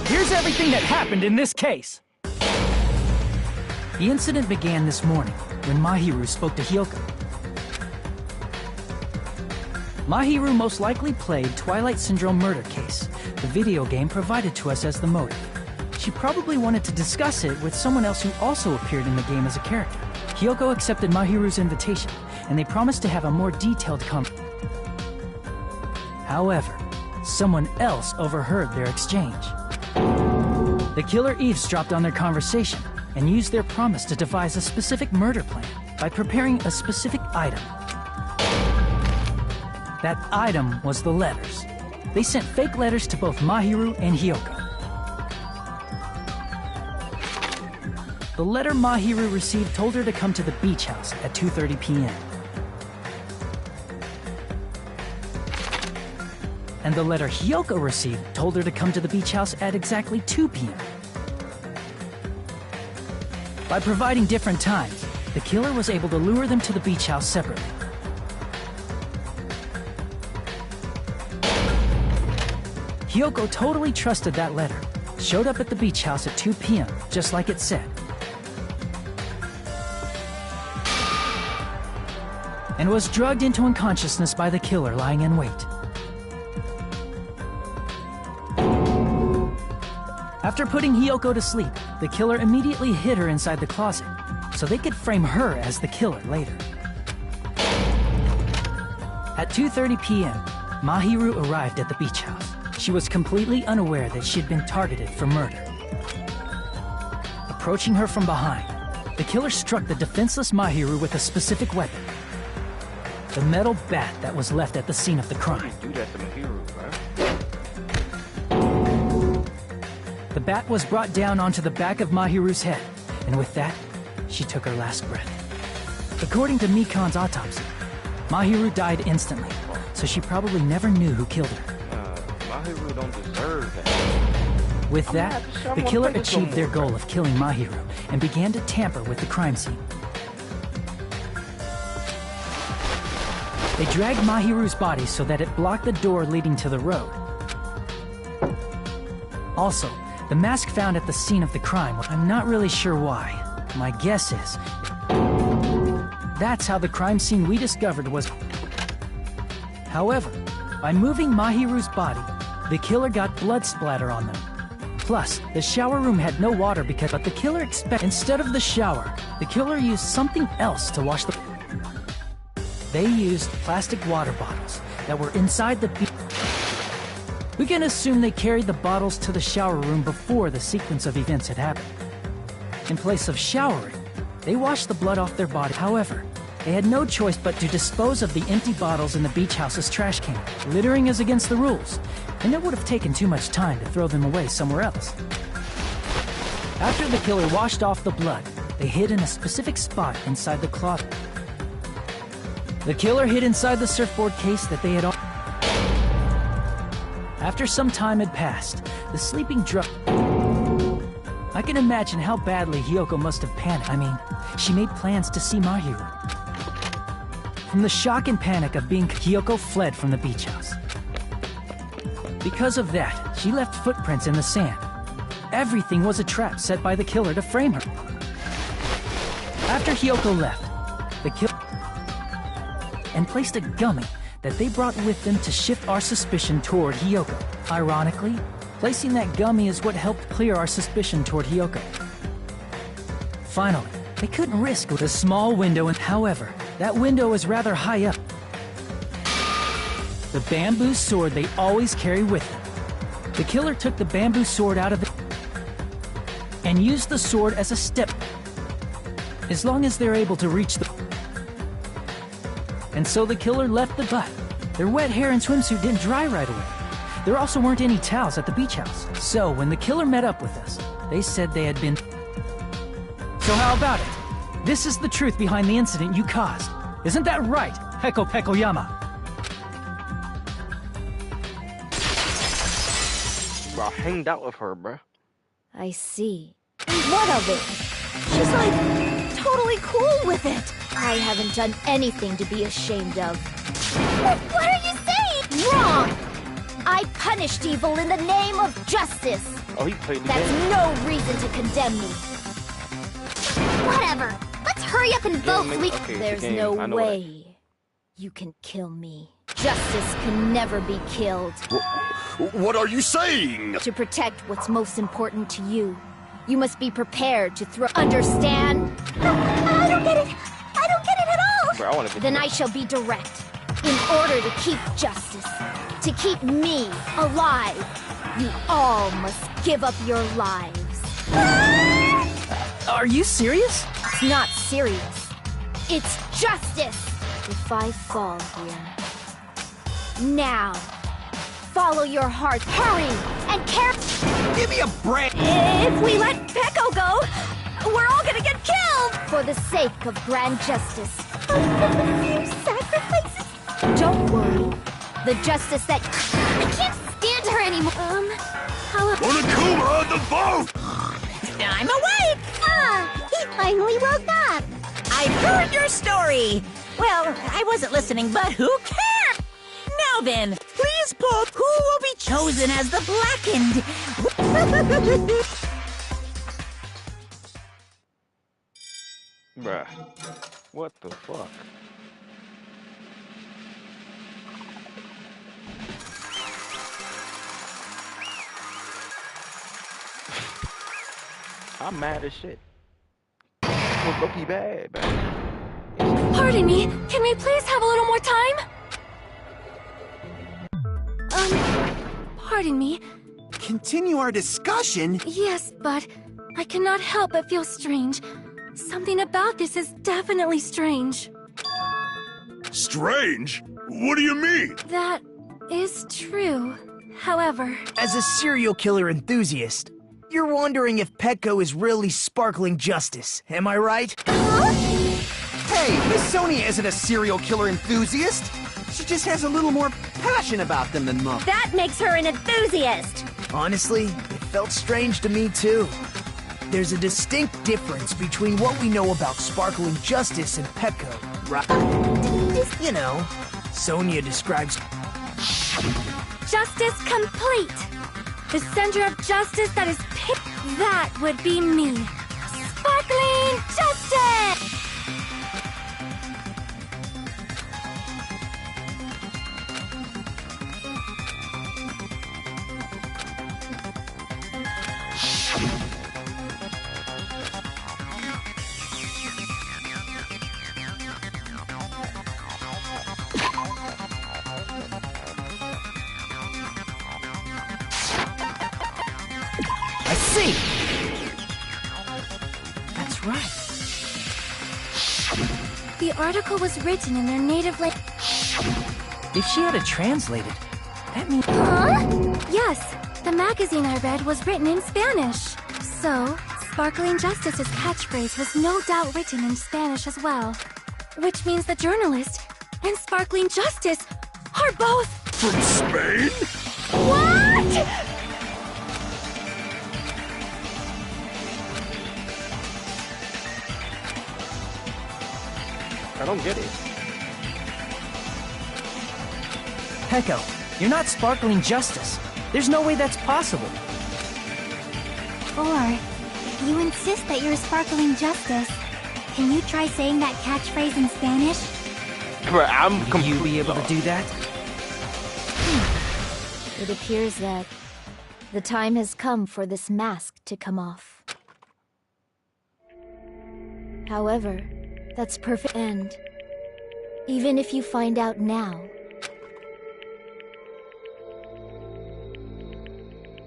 Here's everything that happened in this case. The incident began this morning when Mahiru spoke to Hyoko. Mahiru most likely played Twilight Syndrome Murder Case, the video game provided to us as the motive. She probably wanted to discuss it with someone else who also appeared in the game as a character. Hyoko accepted Mahiru's invitation, and they promised to have a more detailed conversation. However, someone else overheard their exchange. The killer eavesdropped on their conversation and used their promise to devise a specific murder plan by preparing a specific item. That item was the letters. They sent fake letters to both Mahiru and Hyoko. The letter Mahiru received told her to come to the beach house at 2:30 p.m. And the letter Hyoko received told her to come to the beach house at exactly 2 p.m. By providing different times, the killer was able to lure them to the beach house separately. Hyoko totally trusted that letter, showed up at the beach house at 2 p.m., just like it said, and was drugged into unconsciousness by the killer lying in wait. After putting Hyoko to sleep, the killer immediately hid her inside the closet, so so they could frame her as the killer later. At 2:30 p.m., Mahiru arrived at the beach house. She was completely unaware that she had been targeted for murder. Approaching her from behind, the killer struck the defenseless Mahiru with a specific weapon. The metal bat that was left at the scene of the crime. Do that to Mahiru, The bat was brought down onto the back of Mahiru's head, and with that, she took her last breath. According to Mikan's autopsy, Mahiru died instantly, so she probably never knew who killed her. Mahiru don't deserve that. With that, the killer achieved their goal of killing Mahiru and began to tamper with the crime scene. They dragged Mahiru's body so that it blocked the door leading to the road. Also, the mask found at the scene of the crime, I'm not really sure why. My guess is that's how the crime scene we discovered was. However, by moving Mahiru's body, the killer got blood splatter on them. Plus, the shower room had no water but the killer instead of the shower, the killer used something else to wash the. They used plastic water bottles that were inside the. We can assume they carried the bottles to the shower room before the sequence of events had happened. In place of showering, they washed the blood off their body. However, they had no choice but to dispose of the empty bottles in the beach house's trash can. Littering is against the rules, and it would have taken too much time to throw them away somewhere else. After the killer washed off the blood, they hid in a specific spot inside the closet. The killer hid inside the surfboard case that they had. After some time had passed, the sleeping drug. I can imagine how badly Hiyoko must have panicked. I mean, she made plans to see Mahiru. From the shock and panic of being, Hiyoko fled from the beach house. Because of that, she left footprints in the sand. Everything was a trap set by the killer to frame her. After Hiyoko left, the killer and placed a gummy that they brought with them to shift our suspicion toward Hiyoko. Ironically, placing that gummy is what helped clear our suspicion toward Hiyoko. Finally, they couldn't risk with a small window, and however, that window is rather high up. The bamboo sword they always carry with them. The killer took the bamboo sword out of it and used the sword as a step. As long as they're able to reach the. And so the killer left the butt. Their wet hair and swimsuit didn't dry right away. There also weren't any towels at the beach house. So when the killer met up with us, they said they had been. So how about it? This is the truth behind the incident you caused. Isn't that right, Heko Pekoyama? Bro, I hanged out with her, bruh. I see. And what of it? She's like, totally cool with it. I haven't done anything to be ashamed of. What are you saying? Wrong! I punished evil in the name of justice. Oh, he played me. That's no reason to condemn me. Whatever. Let's hurry up and vote so we... Okay, There's no way you can kill me. Justice can never be killed. What are you saying? To protect what's most important to you, you must be prepared to throw. Understand? I don't get it. I don't get it at all. Bro, I wanna get then I shall be direct. In order to keep justice, to keep me alive, you all must give up your lives. Are you serious? It's not serious. It's justice. If I fall here. Now, follow your heart. Hurry and care. Give me a break. If we let Peko go, we're all gonna get killed. For the sake of grand justice. Few sacrifices. Don't worry. The justice that... I can't stand her anymore. How... Onokuma, the vote! I'm awake! Ah, he finally woke up. I heard your story. Well, I wasn't listening, but who cares? Now then, please pull who will be chosen as the Blackened. Bruh. What the fuck? I'm mad as shit. was low-key bad, man. Pardon me, can we please have a little more time? Pardon me. Continue our discussion? Yes, but I cannot help but feel strange. Something about this is definitely strange. Strange? What do you mean? That is true. However... As a serial killer enthusiast, you're wondering if Petco is really sparkling justice, am I right? Hey, Miss Sonia isn't a serial killer enthusiast. She just has a little more passion about them than most. That makes her an enthusiast! Honestly, it felt strange to me too. There's a distinct difference between what we know about sparkling justice and Petco, right? You know, Sonia describes... Justice complete! The center of justice that is that would be me. Sparkling justice! I see! That's right. The article was written in their native language. If she had it translated, that means... Huh? Yes, the magazine I read was written in Spanish. So, Sparkling Justice's catchphrase was no doubt written in Spanish as well. Which means the journalist and Sparkling Justice are both... From Spain? What?! I don't get it. Petco, you're not sparkling justice. There's no way that's possible. Or, if you insist that you're sparkling justice, can you try saying that catchphrase in Spanish? Bro, Will you be able to do that? It appears that the time has come for this mask to come off. However, that's perfect end. Even if you find out now,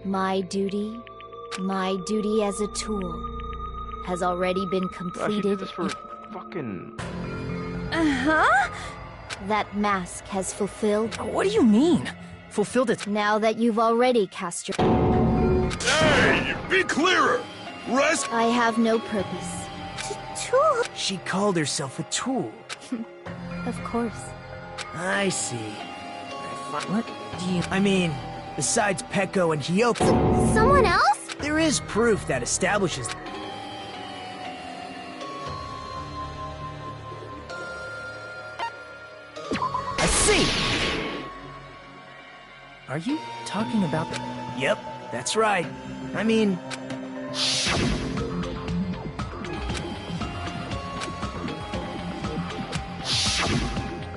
my duty as a tool has already been completed. This for fucking... Uh-huh? That mask has fulfilled... What do you mean? Fulfilled it... Now that you've already cast your... Hey, be clearer! Rest... I have no purpose. Tool? She called herself a tool. Of course. I see. What do you... I mean, besides Petco and Hiyoko... Someone else? There is proof that establishes... I see! Are you talking about the... Yep, that's right. I mean...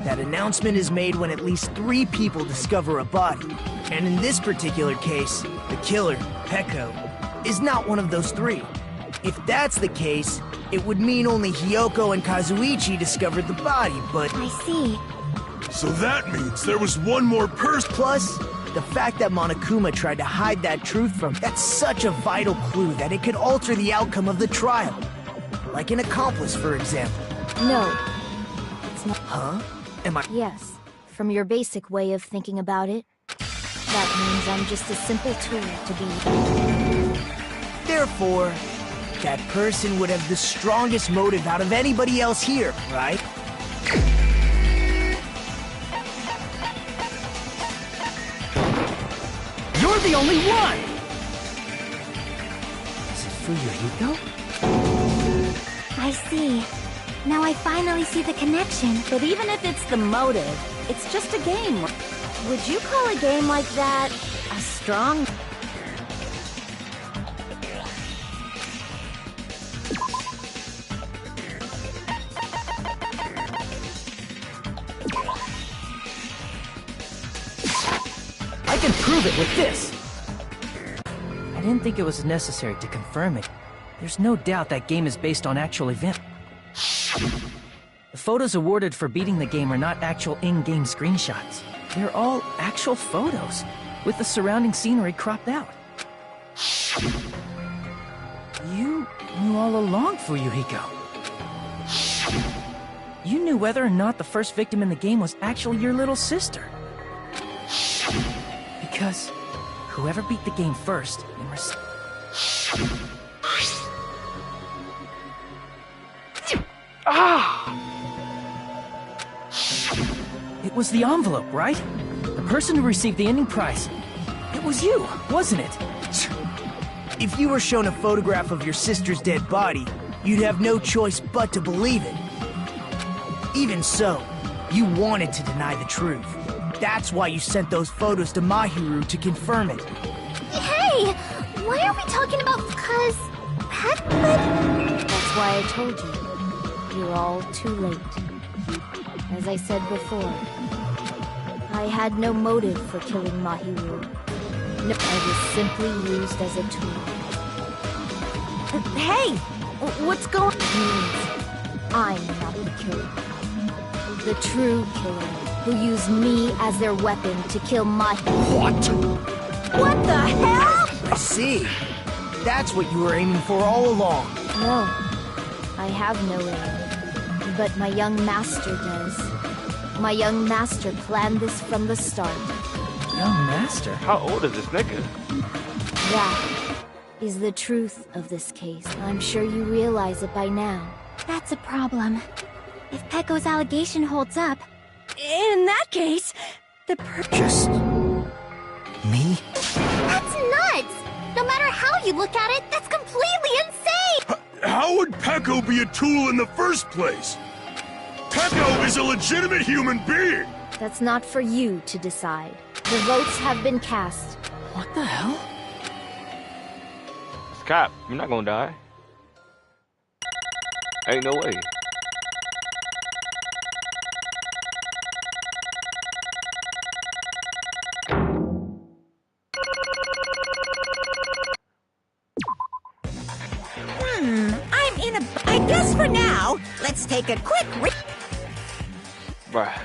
That announcement is made when at least 3 people discover a body. And in this particular case, the killer, Petco, is not one of those 3. If that's the case, it would mean only Hiyoko and Kazuichi discovered the body, but... I see. So that means there was one more person... Plus, the fact that Monokuma tried to hide that truth from... That's such a vital clue that it could alter the outcome of the trial. Like an accomplice, for example. No. It's not... Huh? Am I... Yes. From your basic way of thinking about it, that means I'm just a simple tool to be... Therefore, that person would have the strongest motive out of anybody else here, right? You're the only one! Is it Fuyuhiko? I see. Now I finally see the connection. But even if it's the motive, it's just a game. Would you call a game like that a strong... I can prove it with this! I didn't think it was necessary to confirm it. There's no doubt that game is based on actual event. The photos awarded for beating the game are not actual in-game screenshots. They're all actual photos, with the surrounding scenery cropped out. You knew all along, Fuyuhiko. You knew whether or not the first victim in the game was actually your little sister. Because whoever beat the game first and It was the envelope, right? The person who received the ending prize. It was you, wasn't it? If you were shown a photograph of your sister's dead body, you'd have no choice but to believe it. Even so, you wanted to deny the truth. That's why you sent those photos to Mahiru to confirm it. Hey! Why are we talking about cuz... That's why I told you. You're all too late. As I said before, I had no motive for killing Mahiru. No, I was simply used as a tool. Hey! What's going on? I'm not the killer. The true killer, who used me as their weapon to kill Mahiru. What the hell? I see. That's what you were aiming for all along. No, I have no aim. But my young master does. My young master planned this from the start. Young master? How old is this nigga? That is the truth of this case. I'm sure you realize it by now. That's a problem. If Pecco's allegation holds up, in that case, the Just... me? That's nuts! No matter how you look at it, that's completely insane! How would Pecco be a tool in the first place? Pecco is a legitimate human being! That's not for you to decide. The votes have been cast. What the hell? It's Cap. You're not gonna die. Ain't no way. I'm in a... I guess for now, let's take a quick Bruh.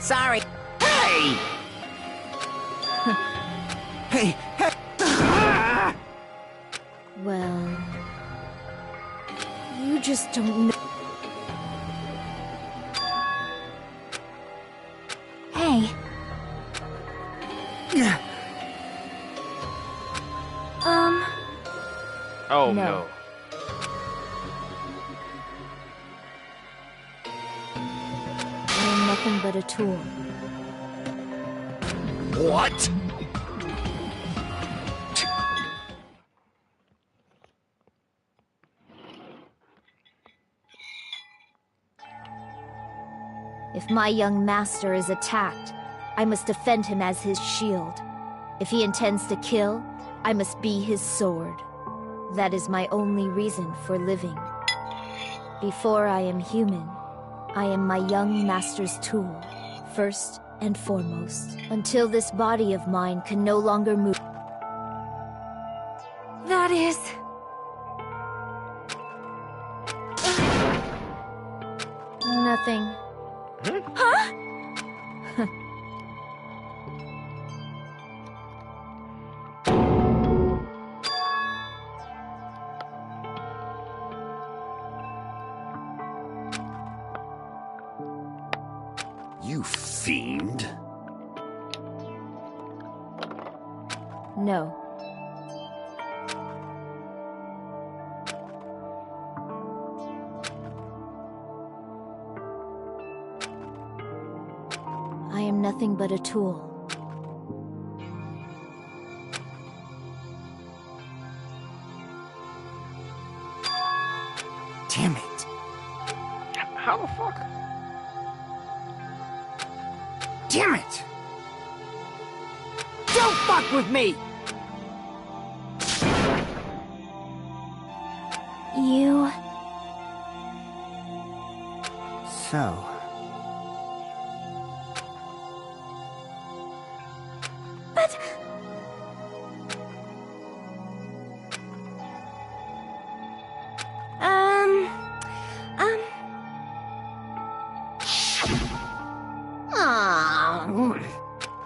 Sorry. Hey! Hey! Well... You just don't know... Hey. Oh No. no. I am nothing but a tool. What? If my young master is attacked, I must defend him as his shield. If he intends to kill, I must be his sword. That is my only reason for living. Before I am human, I am my young master's tool, first and foremost, until this body of mine can no longer move. That is... Nothing. Huh? You fiend. No. I am nothing but a tool. Damn it. How the fuck? Damn it! Don't fuck with me! You... So... But...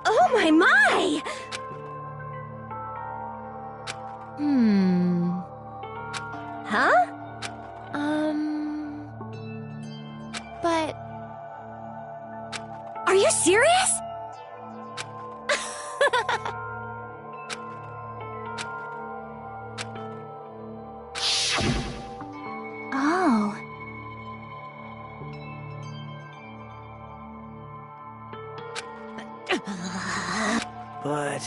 Oh my my! Huh? But... Are you serious? Oh. But...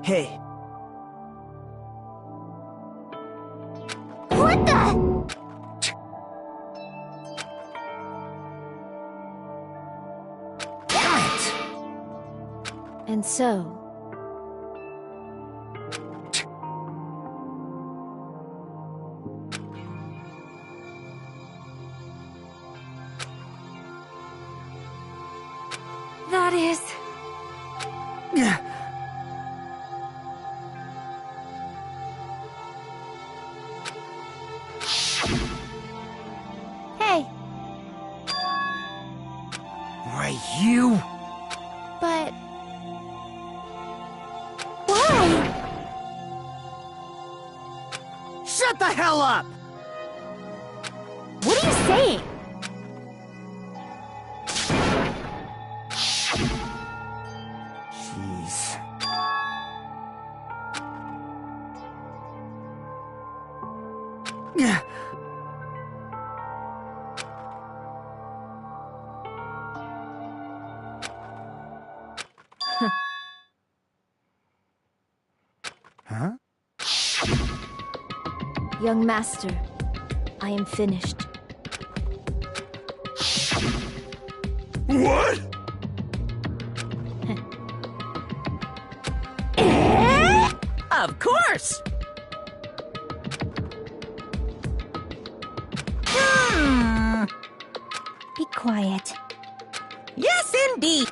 Hey. What the? Damn it! And so... That is... Hey, Why, you... But... Why? Shut the hell up! What are you saying? Jeez. Yeah. Huh? Young master, I am finished. What? Of course! be quiet. Yes, indeed!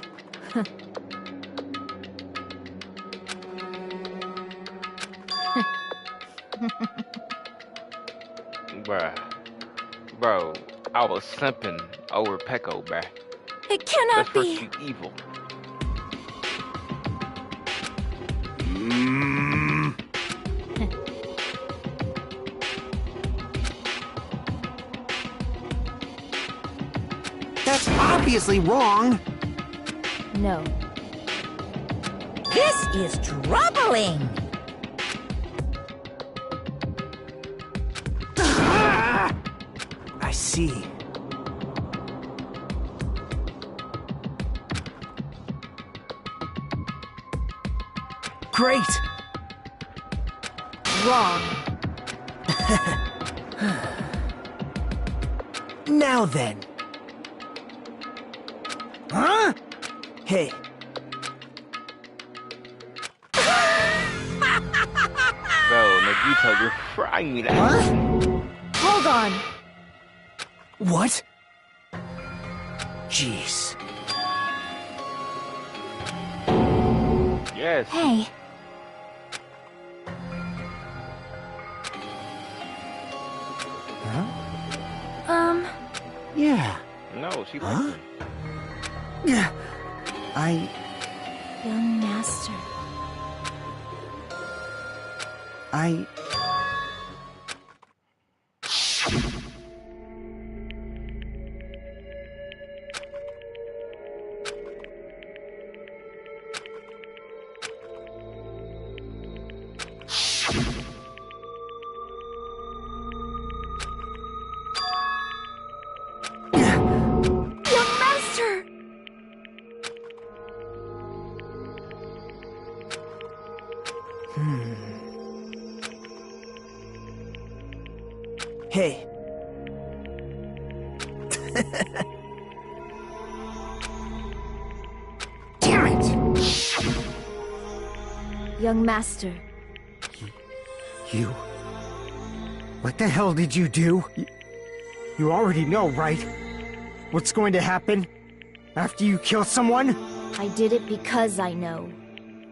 Bro, I was simping over Pecco, bruh. It cannot That's be. you evil. That's obviously wrong. No. This is troubling! I see. Great! Wrong. Now then. Huh? Hey. Bro, Nagito, you're frying me that. Huh? Hold on. What? Jeez. Yes. Hey, Huh? Yeah. No, she Huh? likes him. Yeah. I... Young master. I... Young master! Hey. Damn it! Young master. You... What the hell did you do? You already know, right? What's going to happen? After you kill someone? I did it because I know.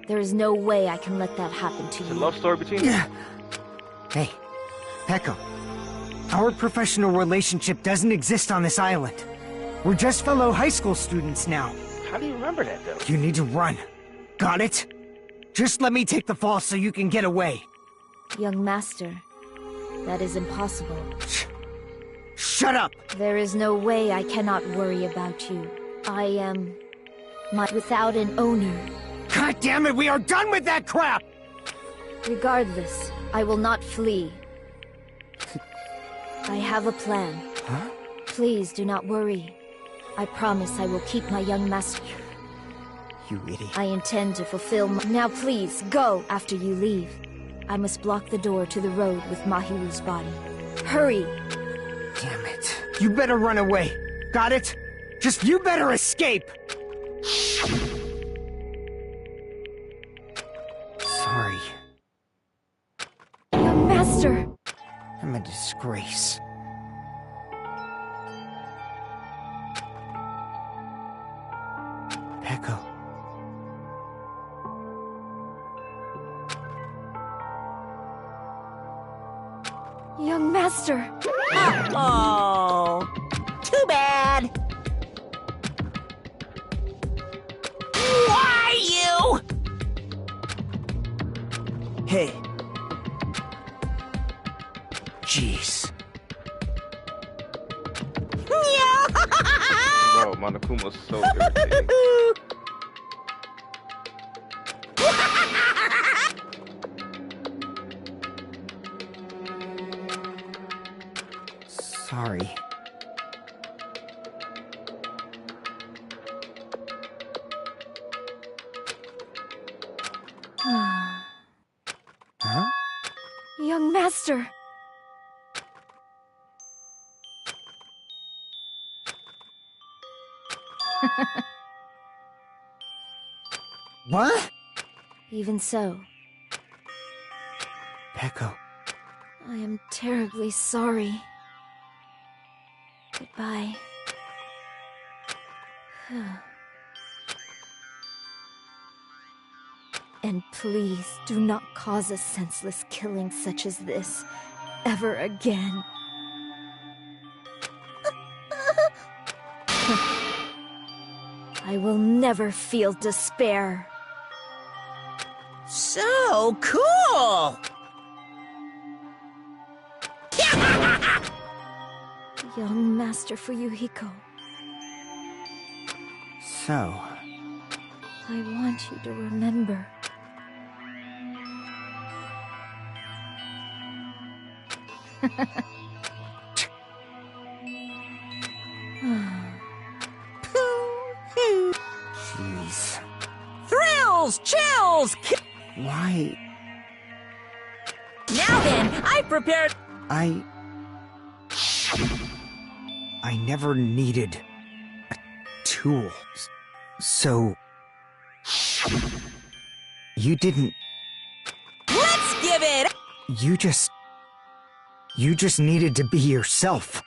There is no way I can let that happen to you. It's a love story between you. Hey, Peko. Our professional relationship doesn't exist on this island. We're just fellow high school students now. How do you remember that, though? You need to run. Got it? Just let me take the fall so you can get away. Young master, that is impossible. Shut up! There is no way I cannot worry about you. I am... without an owner. God damn it, we are done with that crap! Regardless, I will not flee. I have a plan. Huh? Please do not worry. I promise I will keep my young master. You idiot. I intend to fulfill my... Now please, go after you leave. I must block the door to the road with Mahiru's body. Hurry! Damn it. You better run away. Got it? Just you better escape! Sorry. Young master! I'm a disgrace. Peko. Young master! Oh, too bad. Why you? Hey. Jeez. Bro, Monokuma's so irritating. Sorry. Huh? Young master! What? Even so, Peko. I am terribly sorry. Goodbye. And please do not cause a senseless killing such as this ever again. I will never feel despair. So cool! Young Master Fuyuhiko, So, I want you to remember. jeez. Thrills, chills, Why? Now then, I prepared... I never needed a tool. So... You didn't... Let's give it... You just needed to be yourself.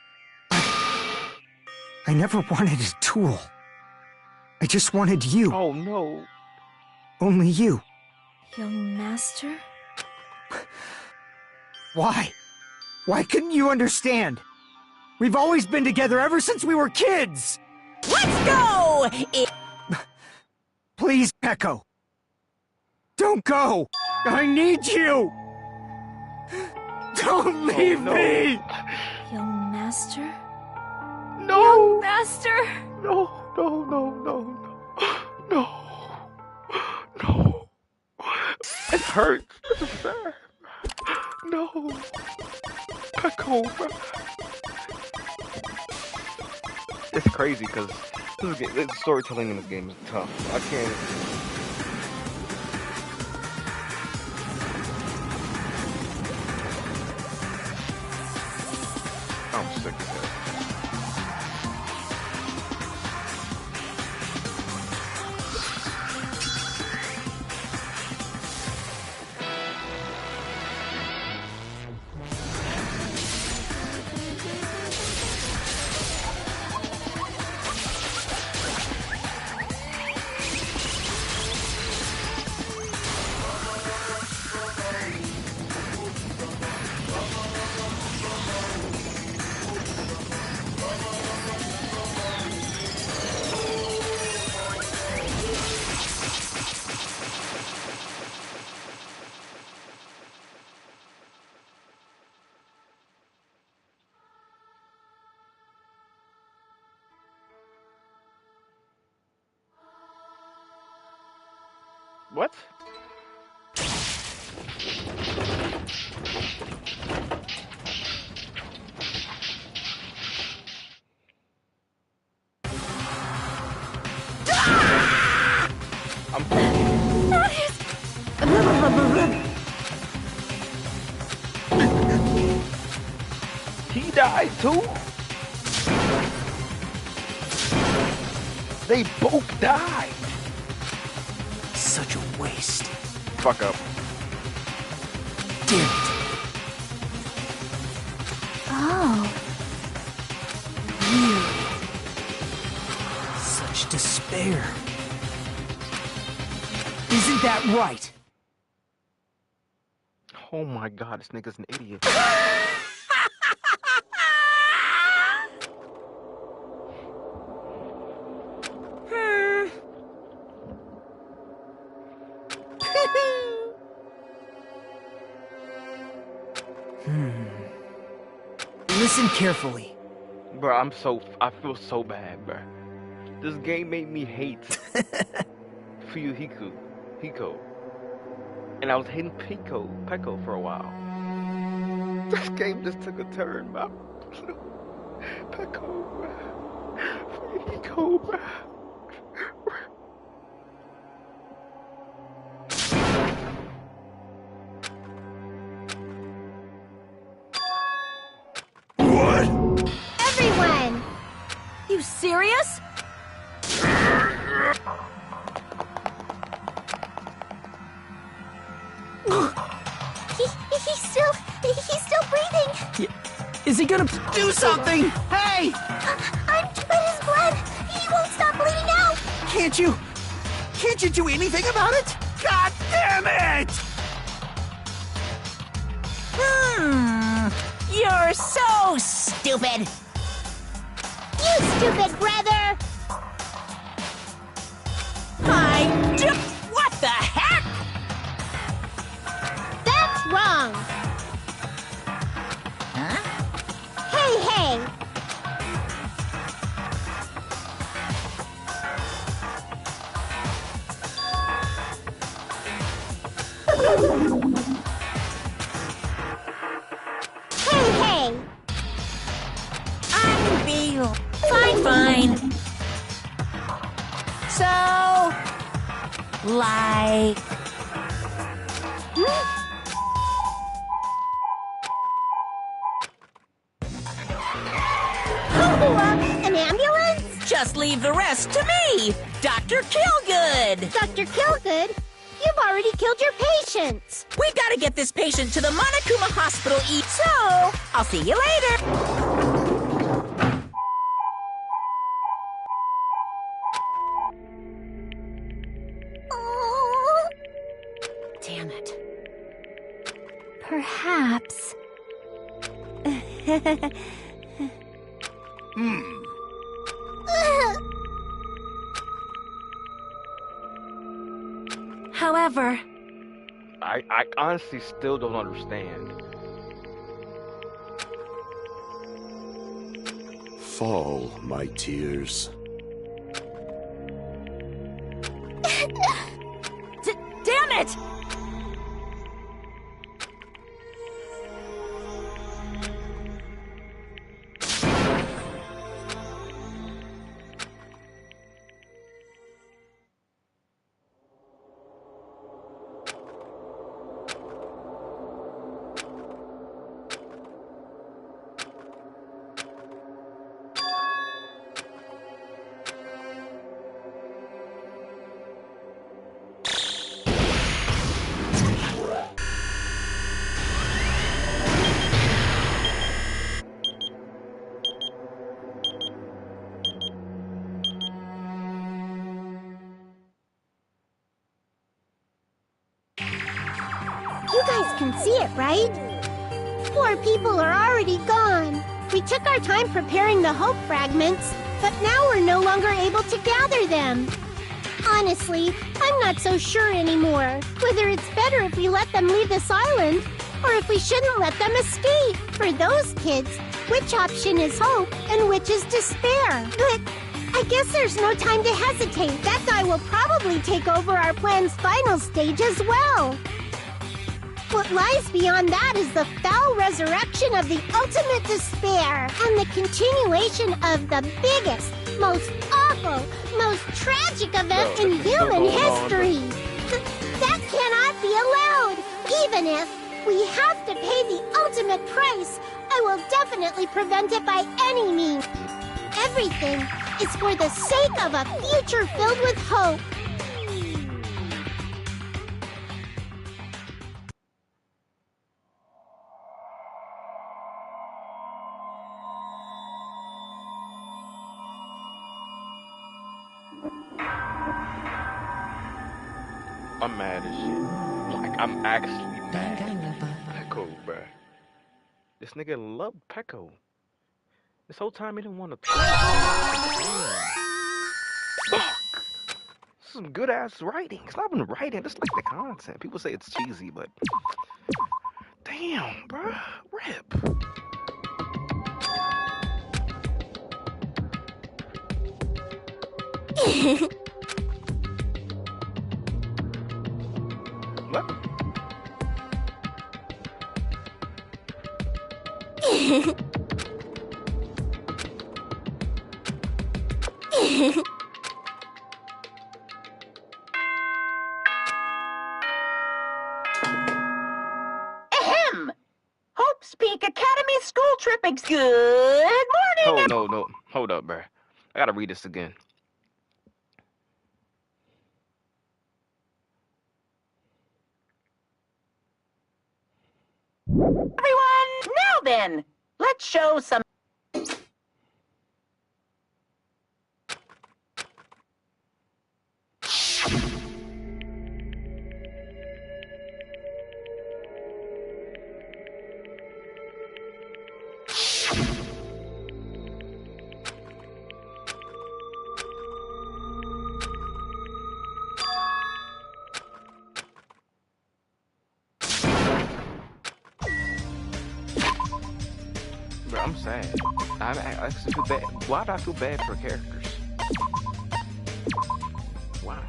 I never wanted a tool. I just wanted you. Oh no. Only you. Young Master? Why? Why couldn't you understand? We've always been together ever since we were kids! Let's go! Please, Peko. Don't go! I need you! Don't leave me! Young Master? No! Young Master! No, no, no, no, no. No. It hurts. It's sad. No. Peko, bro. It's crazy because the storytelling in this game is tough. I can't. I'm sick of that. What? He died too? They both died. Such a waste. Fuck up. Damn it. Oh. Really? Such despair. Isn't that right? Oh my god, this nigga's an idiot. Listen carefully. Bro, I feel so bad, bro. This game made me hate Hiko. And I was hating Peko for a while. This game just took a turn, bro. Peko, bro. Hiko, bro. Everyone! You serious? He's still breathing. Is he gonna do something? Hey! I'm but his blood. He won't stop bleeding out. Can't you do anything about it? God damn it! You're so stupid. You stupid brother. What the heck? That's wrong. Huh? Hey. Hey. Fine. So, like... An ambulance? Just leave the rest to me, Dr. Killgood. Dr. Killgood? You've already killed your patients. We've got to get this patient to the Monokuma Hospital so I'll see you later. Oh. Damn it. Perhaps. However, I honestly still don't understand. Fall, my tears. Damn it! You guys can see it, right? 4 people are already gone. We took our time preparing the hope fragments, but now we're no longer able to gather them. Honestly, I'm not so sure anymore whether it's better if we let them leave this island or if we shouldn't let them escape. For those kids, which option is hope and which is despair? But I guess there's no time to hesitate. That guy will probably take over our plan's final stage as well. What lies beyond that is the foul resurrection of the ultimate despair and the continuation of the biggest, most awful, most tragic event in human history. That cannot be allowed. Even if we have to pay the ultimate price, I will definitely prevent it by any means. Everything is for the sake of a future filled with hope. I'm mad as shit. Like, I'm actually mad. Peko, bruh. This nigga loved Peko. This whole time he didn't want to play. Fuck! Some good ass writing. It's not even writing, just like the content. People say it's cheesy, but damn, bruh. Rip. What? Ahem! Hope's Peak Academy school trip good morning! Oh, no. Hold up, bruh. I gotta read this again. Everyone, now then, let's show some... Bro, I'm sad. I actually feel bad. Why do I feel bad for characters? Wow.